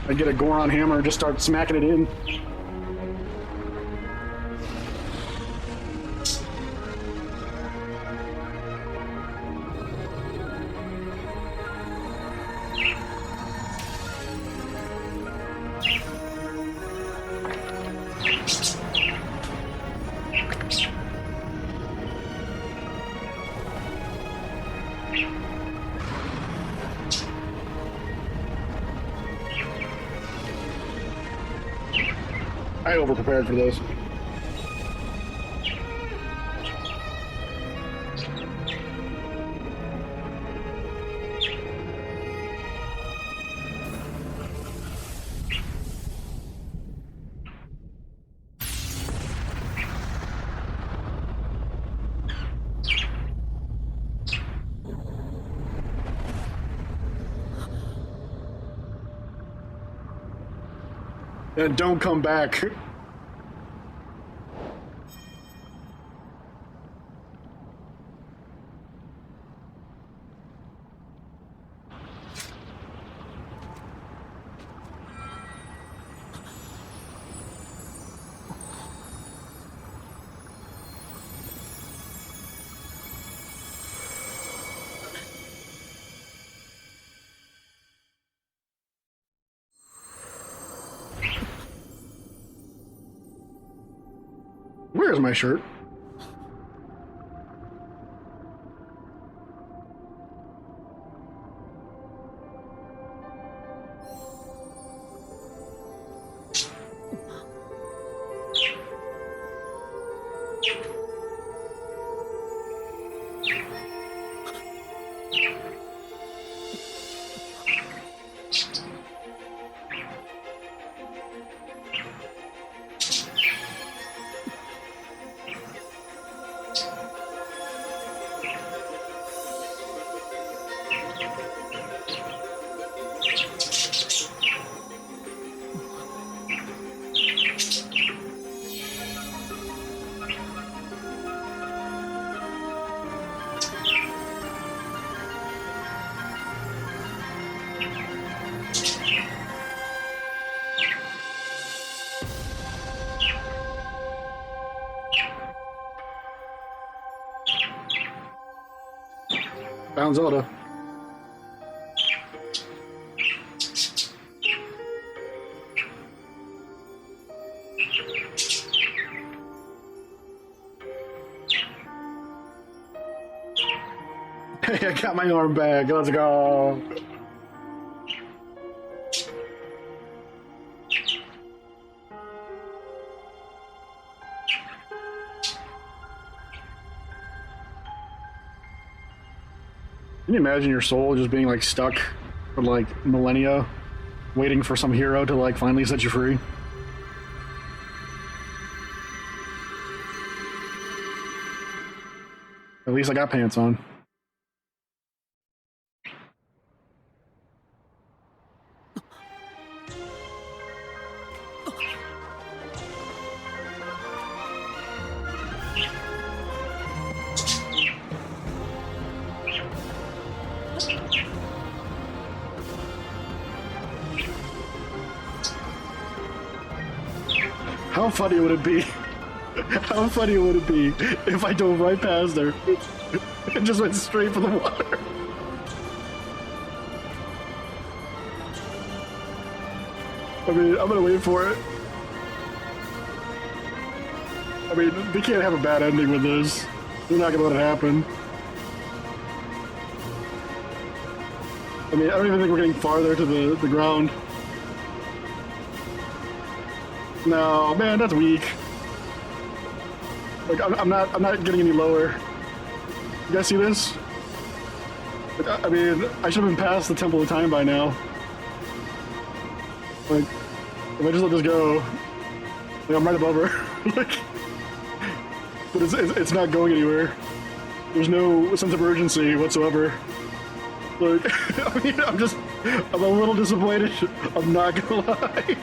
I get a Goron hammer and just start smacking it in. I over-prepared for this. And don't come back. Where's my shirt? Found Zelda. Hey, I got my arm back. Let's go. Can you imagine your soul just being like stuck for like millennia, waiting for some hero to like finally set you free? At least I got pants on. How funny would it be? How funny would it be if I dove right past her and just went straight for the water? I mean, I'm gonna wait for it. I mean, they can't have a bad ending with this. They're not gonna let it happen. I mean, I don't even think we're getting farther to the ground. No, man, that's weak. Like, I'm not getting any lower. You guys see this? Like, I mean, I should have been past the Temple of Time by now. Like, if I just let this go, like, I'm right above her. Like, but it's not going anywhere. There's no sense of urgency whatsoever. Like, I mean, I'm a little disappointed. I'm not gonna lie.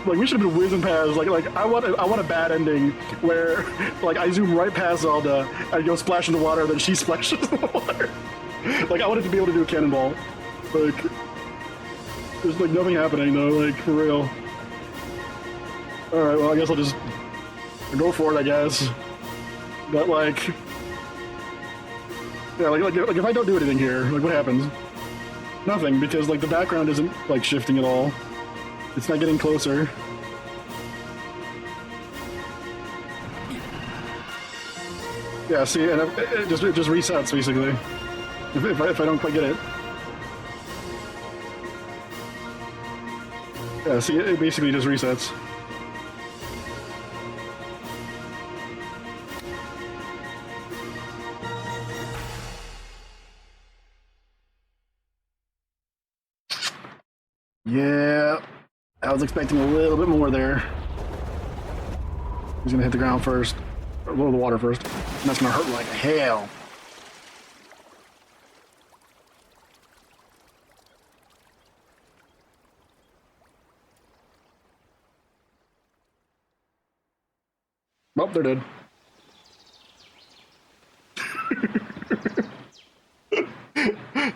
Like, we should have been whizzing past. Like I want a bad ending where, like, I zoom right past Zelda and go splash in the water, and then she splashes in the water. Like, I wanted to be able to do a cannonball. Like, there's like nothing happening though. Like, for real. All right, well, I guess I'll just go for it. I guess. But like, yeah, like if I don't do anything here, like, what happens? Nothing, because like the background isn't like shifting at all. It's not getting closer. Yeah, see, and it just resets basically. If I don't quite get it. Yeah, see, it basically just resets. Yeah. I was expecting a little bit more there. He's gonna hit the ground first, or below the water first, and that's gonna hurt like hell. Well, they're dead.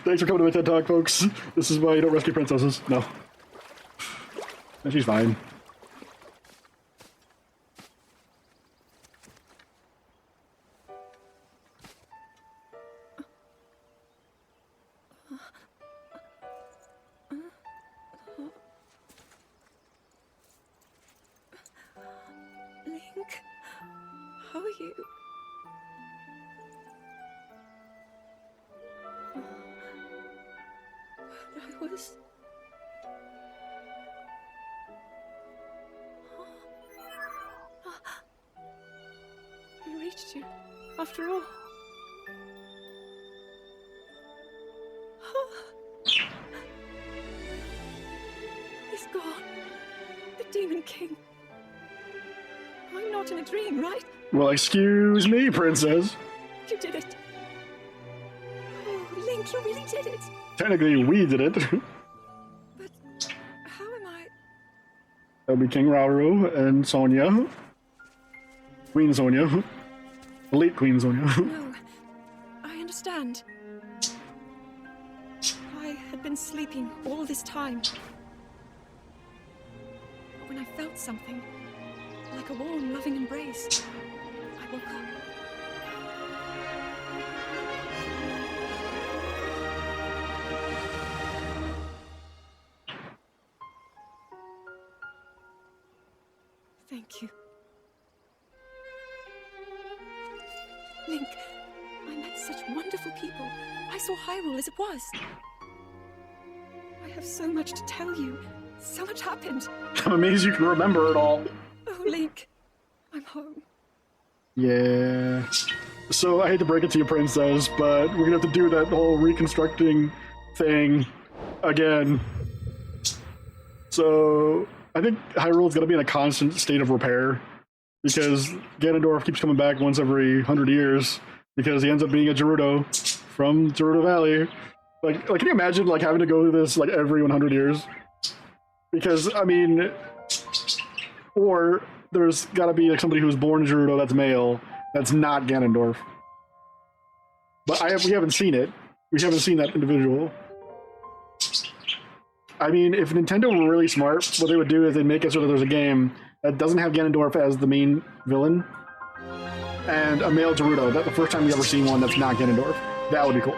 Thanks for coming to my TED Talk, folks. This is why you don't rescue princesses. No. And she's fine. Link, how are you? I was... I reached you, after all. He's gone. The Demon King. I'm not in a dream, right? Well, excuse me, princess. You did it. Oh, Link, you really did it. Technically, we did it. But how am I... That'll be King Rauru and Sonia. Queen Sonia. Elite Queen Sonia. No, I understand. I had been sleeping all this time. But when I felt something, like a warm, loving embrace, I woke up. Thank you. Link, I met such wonderful people. I saw Hyrule as it was. I have so much to tell you. So much happened. I'm amazed you can remember it all. Oh, Link, I'm home. Yeah. So I hate to break it to you, princess, but we're gonna have to do that whole reconstructing thing again. So I think Hyrule's gonna be in a constant state of repair because Ganondorf keeps coming back once every 100 years because he ends up being a Gerudo from Gerudo Valley. Like, can you imagine like having to go through this like every 100 years? Because I mean, or there's got to be like somebody who's born in Gerudo that's male that's not Ganondorf. But we haven't seen it. We haven't seen that individual. I mean, if Nintendo were really smart, what they would do is they'd make it so that there's a game that doesn't have Ganondorf as the main villain, and a male Gerudo. That's the first time we ever seen one that's not Ganondorf. That would be cool.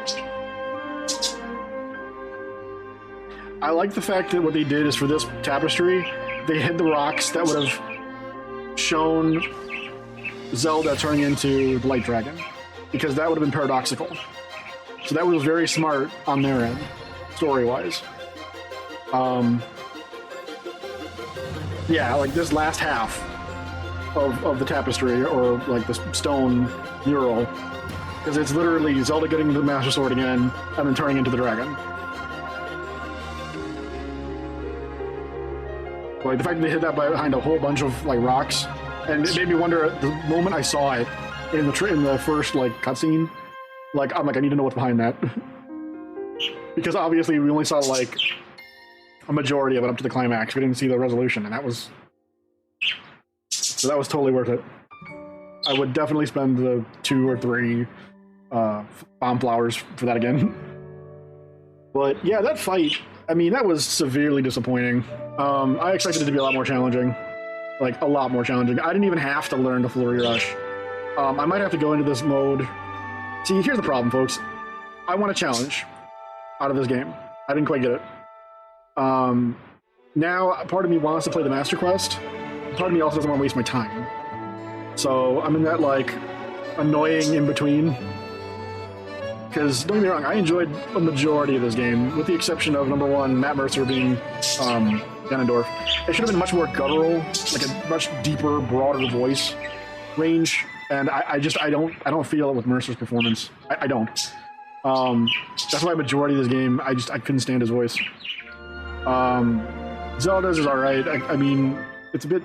I like the fact that what they did is for this tapestry, they hid the rocks that would have shown Zelda turning into the Light Dragon, because that would have been paradoxical. So that was very smart on their end, story-wise. Yeah, like this last half of the tapestry, or like the stone mural, because it's literally Zelda getting the Master Sword again and then turning into the dragon. Like the fact that they hid that behind a whole bunch of like rocks, and it made me wonder. The moment I saw it in the first like cutscene, like I'm like, I need to know what's behind that, because obviously we only saw like a majority of it up to the climax. We didn't see the resolution, and that was totally worth it. I would definitely spend the 2 or 3 bomb flowers for that again. But yeah, that fight, I mean, that was severely disappointing. I expected it to be a lot more challenging. Like, a lot more challenging. I didn't even have to learn the Flurry Rush. I might have to go into this mode. See, here's the problem, folks. I want a challenge out of this game. I didn't quite get it. Now, part of me wants to play the Master Quest. Part of me also doesn't want to waste my time. So, I'm in that, like, annoying in-between. Because, don't get me wrong, I enjoyed a majority of this game, with the exception of, number 1, Matt Mercer being Ganondorf. It should have been much more guttural, like a much deeper, broader voice range, and I don't feel it with Mercer's performance. I don't. That's why majority of this game, I couldn't stand his voice. Zelda's is alright. I mean, it's a bit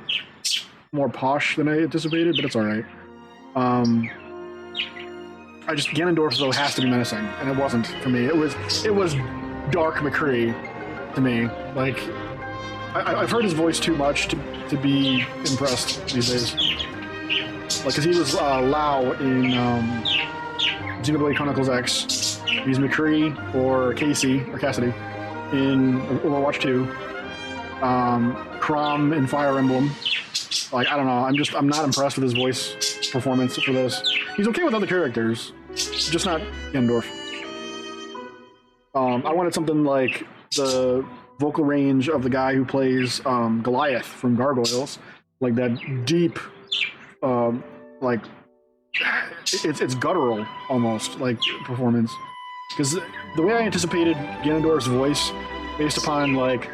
more posh than I anticipated, but it's alright. Ganondorf though has to be menacing, and it wasn't for me. It was Dark McCree to me. Like, I've heard his voice too much to be impressed these days. Like, cause he was Lau in Xenoblade Chronicles X. He's McCree or Cassidy in Overwatch 2. Chrom in Fire Emblem. Like, I don't know. I'm not impressed with his voice performance for this. He's okay with other characters, just not Ganondorf. I wanted something like the vocal range of the guy who plays Goliath from Gargoyles, like that deep, like it's guttural almost like performance. Because the way I anticipated Ganondorf's voice, based upon like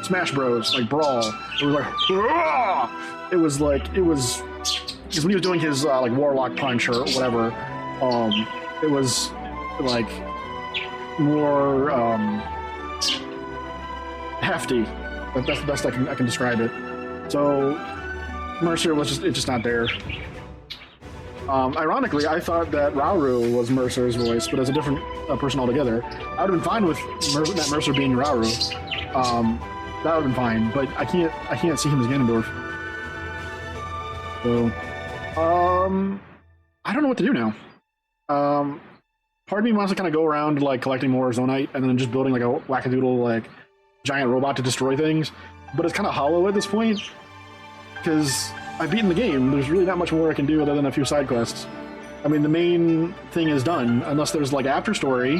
Smash Bros, like Brawl, it was like, Aah! It was because when he was doing his like Warlock Punch or whatever, it was like more hefty. That's the best I can describe it. So Mercer was just not there. Ironically, I thought that Rauru was Mercer's voice, but as a different person altogether. I would have been fine with Matt Mercer being Rauru. That would have been fine, but I can't see him as Ganondorf. So, I don't know what to do now. Part of me wants to kind of go around like collecting more Zonite and then just building like a wackadoodle like giant robot to destroy things, but it's kind of hollow at this point because I've beaten the game. There's really not much more I can do other than a few side quests. I mean, the main thing is done, unless there's like after story,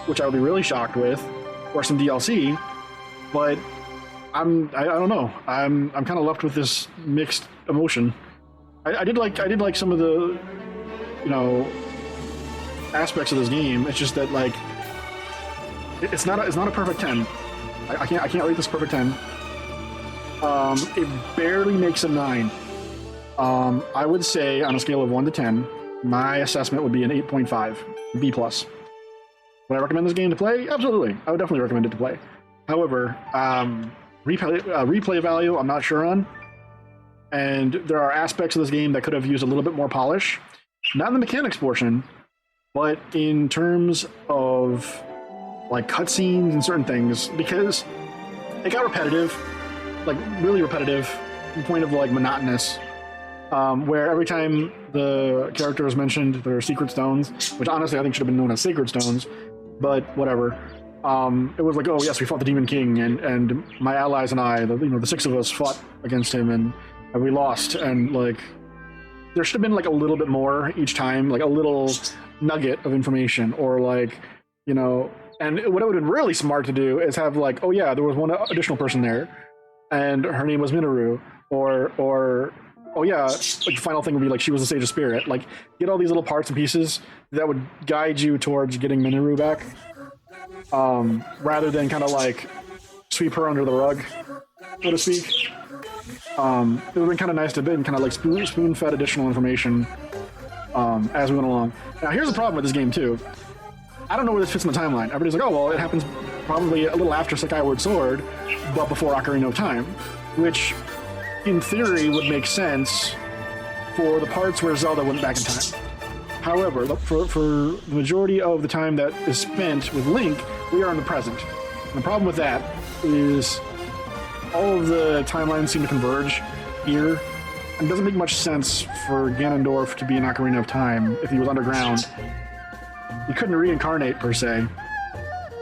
which I would be really shocked with, or some DLC. But I don't know. I'm kind of left with this mixed emotion. I did like some of the, you know, aspects of this game. It's just that like it's not a perfect 10. I can't rate this perfect 10. It barely makes a 9. I would say on a scale of 1 to 10, my assessment would be an 8.5, B+. Would I recommend this game to play? Absolutely. I would definitely recommend it to play. However, replay value, I'm not sure on. And there are aspects of this game that could have used a little bit more polish. Not in the mechanics portion, but in terms of like cutscenes and certain things, because it got repetitive, like really repetitive, to the point of like monotonous. Where every time the character is mentioned, there are secret stones, which honestly I think should have been known as sacred stones, but whatever. it was like, oh yes, we fought the Demon King, and my allies and I, the 6 of us fought against him, and we lost, and like there should have been like a little bit more each time, like a little nugget of information, or like, and what it would have been really smart to do is have like, oh yeah, there was one additional person there, and her name was Minoru, or oh yeah, like the final thing would be like she was the Sage of Spirit. Like get all these little parts and pieces that would guide you towards getting Minoru back, rather than kind of like sweep her under the rug, so to speak. It would have been kind of nice to have been kind of like spoon-fed additional information as we went along. Now here's the problem with this game too. I don't know where this fits in the timeline. Everybody's like, oh well, it happens probably a little after Skyward Sword, but before Ocarina of Time, which in theory would make sense for the parts where Zelda went back in time. However, for the majority of the time that is spent with Link, we are in the present. And the problem with that is all of the timelines seem to converge here, and it doesn't make much sense for Ganondorf to be in Ocarina of Time if he was underground. He couldn't reincarnate per se.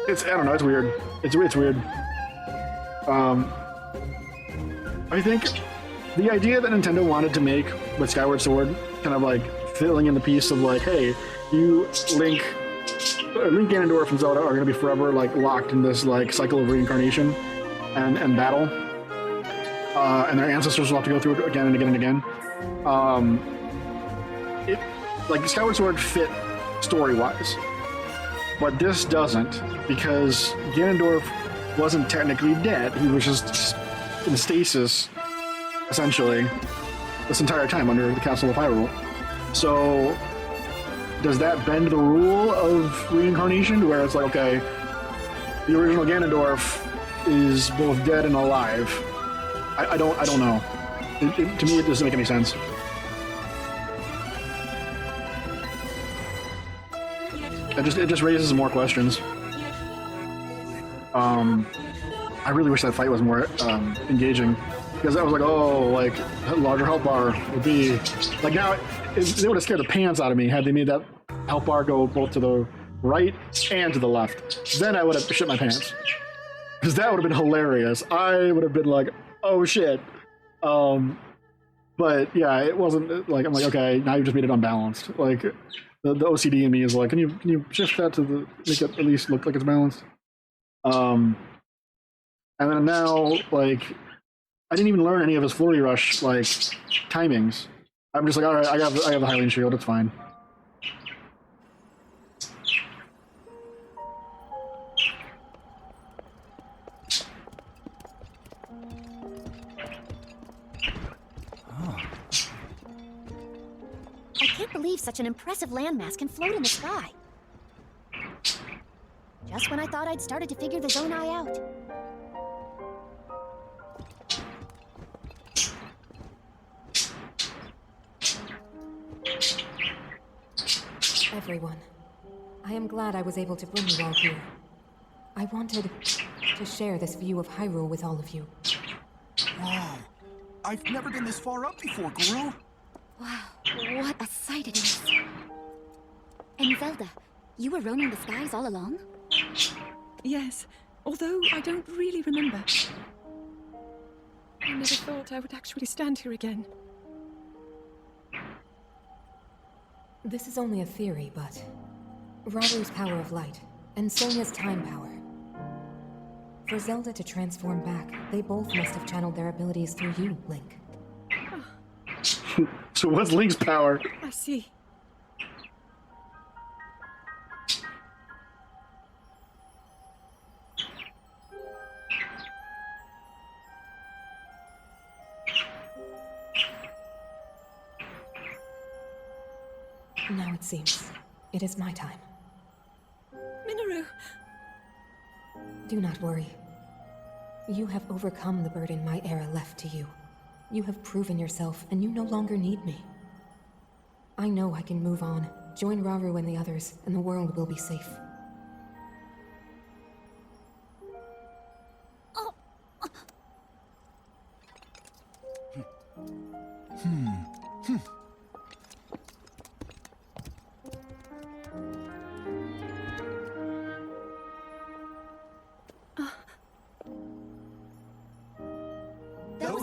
I don't know, it's weird. It's weird. I think the idea that Nintendo wanted to make with Skyward Sword, kind of like filling in the piece of like, hey, Link, Ganondorf, and Zelda are going to be forever like locked in this like cycle of reincarnation and battle, and their ancestors will have to go through it again and again and again. Like Skyward Sword fit story-wise, but this doesn't, because Ganondorf wasn't technically dead. He was just in stasis, essentially, this entire time under the Castle of Hyrule. So, does that bend the rule of reincarnation to where it's like, okay, the original Ganondorf is both dead and alive? I don't know. To me, it doesn't make any sense. It just raises more questions. I really wish that fight was more engaging, because I was like, oh, like a larger health bar would be like, now they would have scared the pants out of me had they made that health bar go both to the right and to the left. Then I would have shit my pants, because that would have been hilarious. I would have been like, oh shit. But yeah, it wasn't like, I'm like, okay, now you just made it unbalanced. Like the OCD in me is like, can you shift that to make it at least look like it's balanced? And then now, like, I didn't even learn any of his Flurry Rush like timings. I'm just like, all right, I have the Hylian Shield, it's fine. I can't believe such an impressive landmass can float in the sky. Just when I thought I'd started to figure the Zonai out. Everyone, I am glad I was able to bring you all here. I wanted to share this view of Hyrule with all of you. Wow. I've never been this far up before, Guru. Wow, what a sight it is. And Zelda, you were roaming the skies all along? Yes, although I don't really remember. I never thought I would actually stand here again. This is only a theory, but Raru's power of light and Sonia's time power. For Zelda to transform back, they both must have channeled their abilities through you, Link. So what's Link's power? I see. Now it seems it is my time. Minoru! Do not worry. You have overcome the burden my era left to you. You have proven yourself, and you no longer need me. I know I can move on, join Raru and the others, and the world will be safe.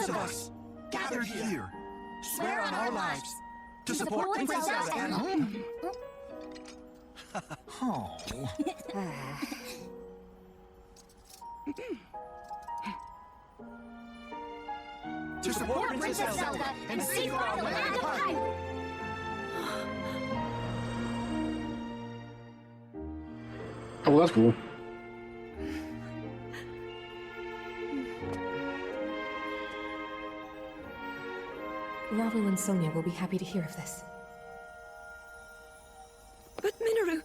those of us gathered here swear on our lives to support Princess Zelda and... Oh. To support Princess Zelda and safeguard the land of Hyrule. Oh, well, that's cool. Ravu and Sonia will be happy to hear of this. But Minoru,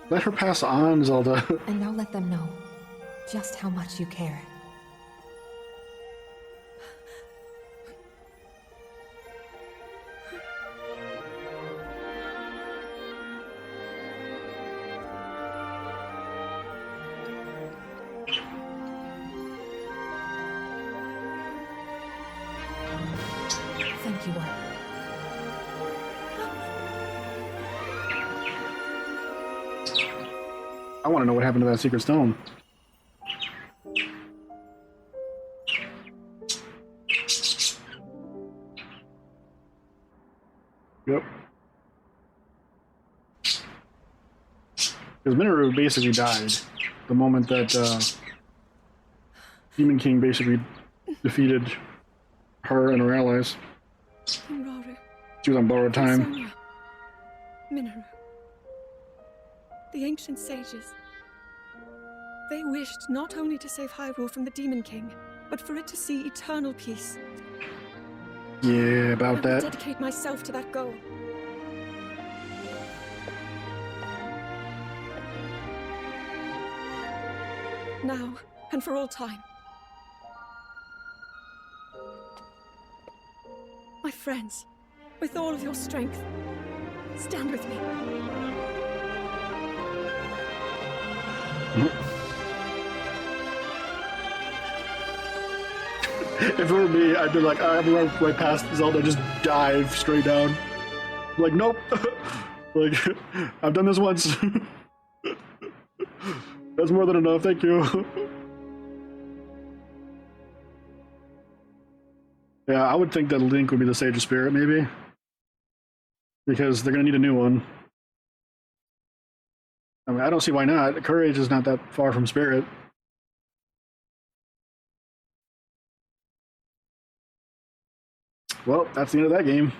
Let her pass on, Zelda. And now let them know just how much you care. Thank you all. I want to know what happened to that secret stone. Yep. Because Minoru basically died the moment that Demon King basically defeated her and her allies. Rauru, She was on borrowed time. Sonia, Minoru. The ancient sages. They wished not only to save Hyrule from the Demon King, but for it to see eternal peace. Yeah, about I will that. dedicate myself to that goal. Now, and for all time. My friends, with all of your strength, stand with me. If it were me, I'd be like, I'm run right past Zelda, just dive straight down. Like, nope. Like, I've done this once. That's more than enough, thank you. Yeah, I would think that Link would be the Sage of Spirit, maybe. Because they're gonna need a new one. I mean, I don't see why not. Courage is not that far from Spirit. Well, that's the end of that game.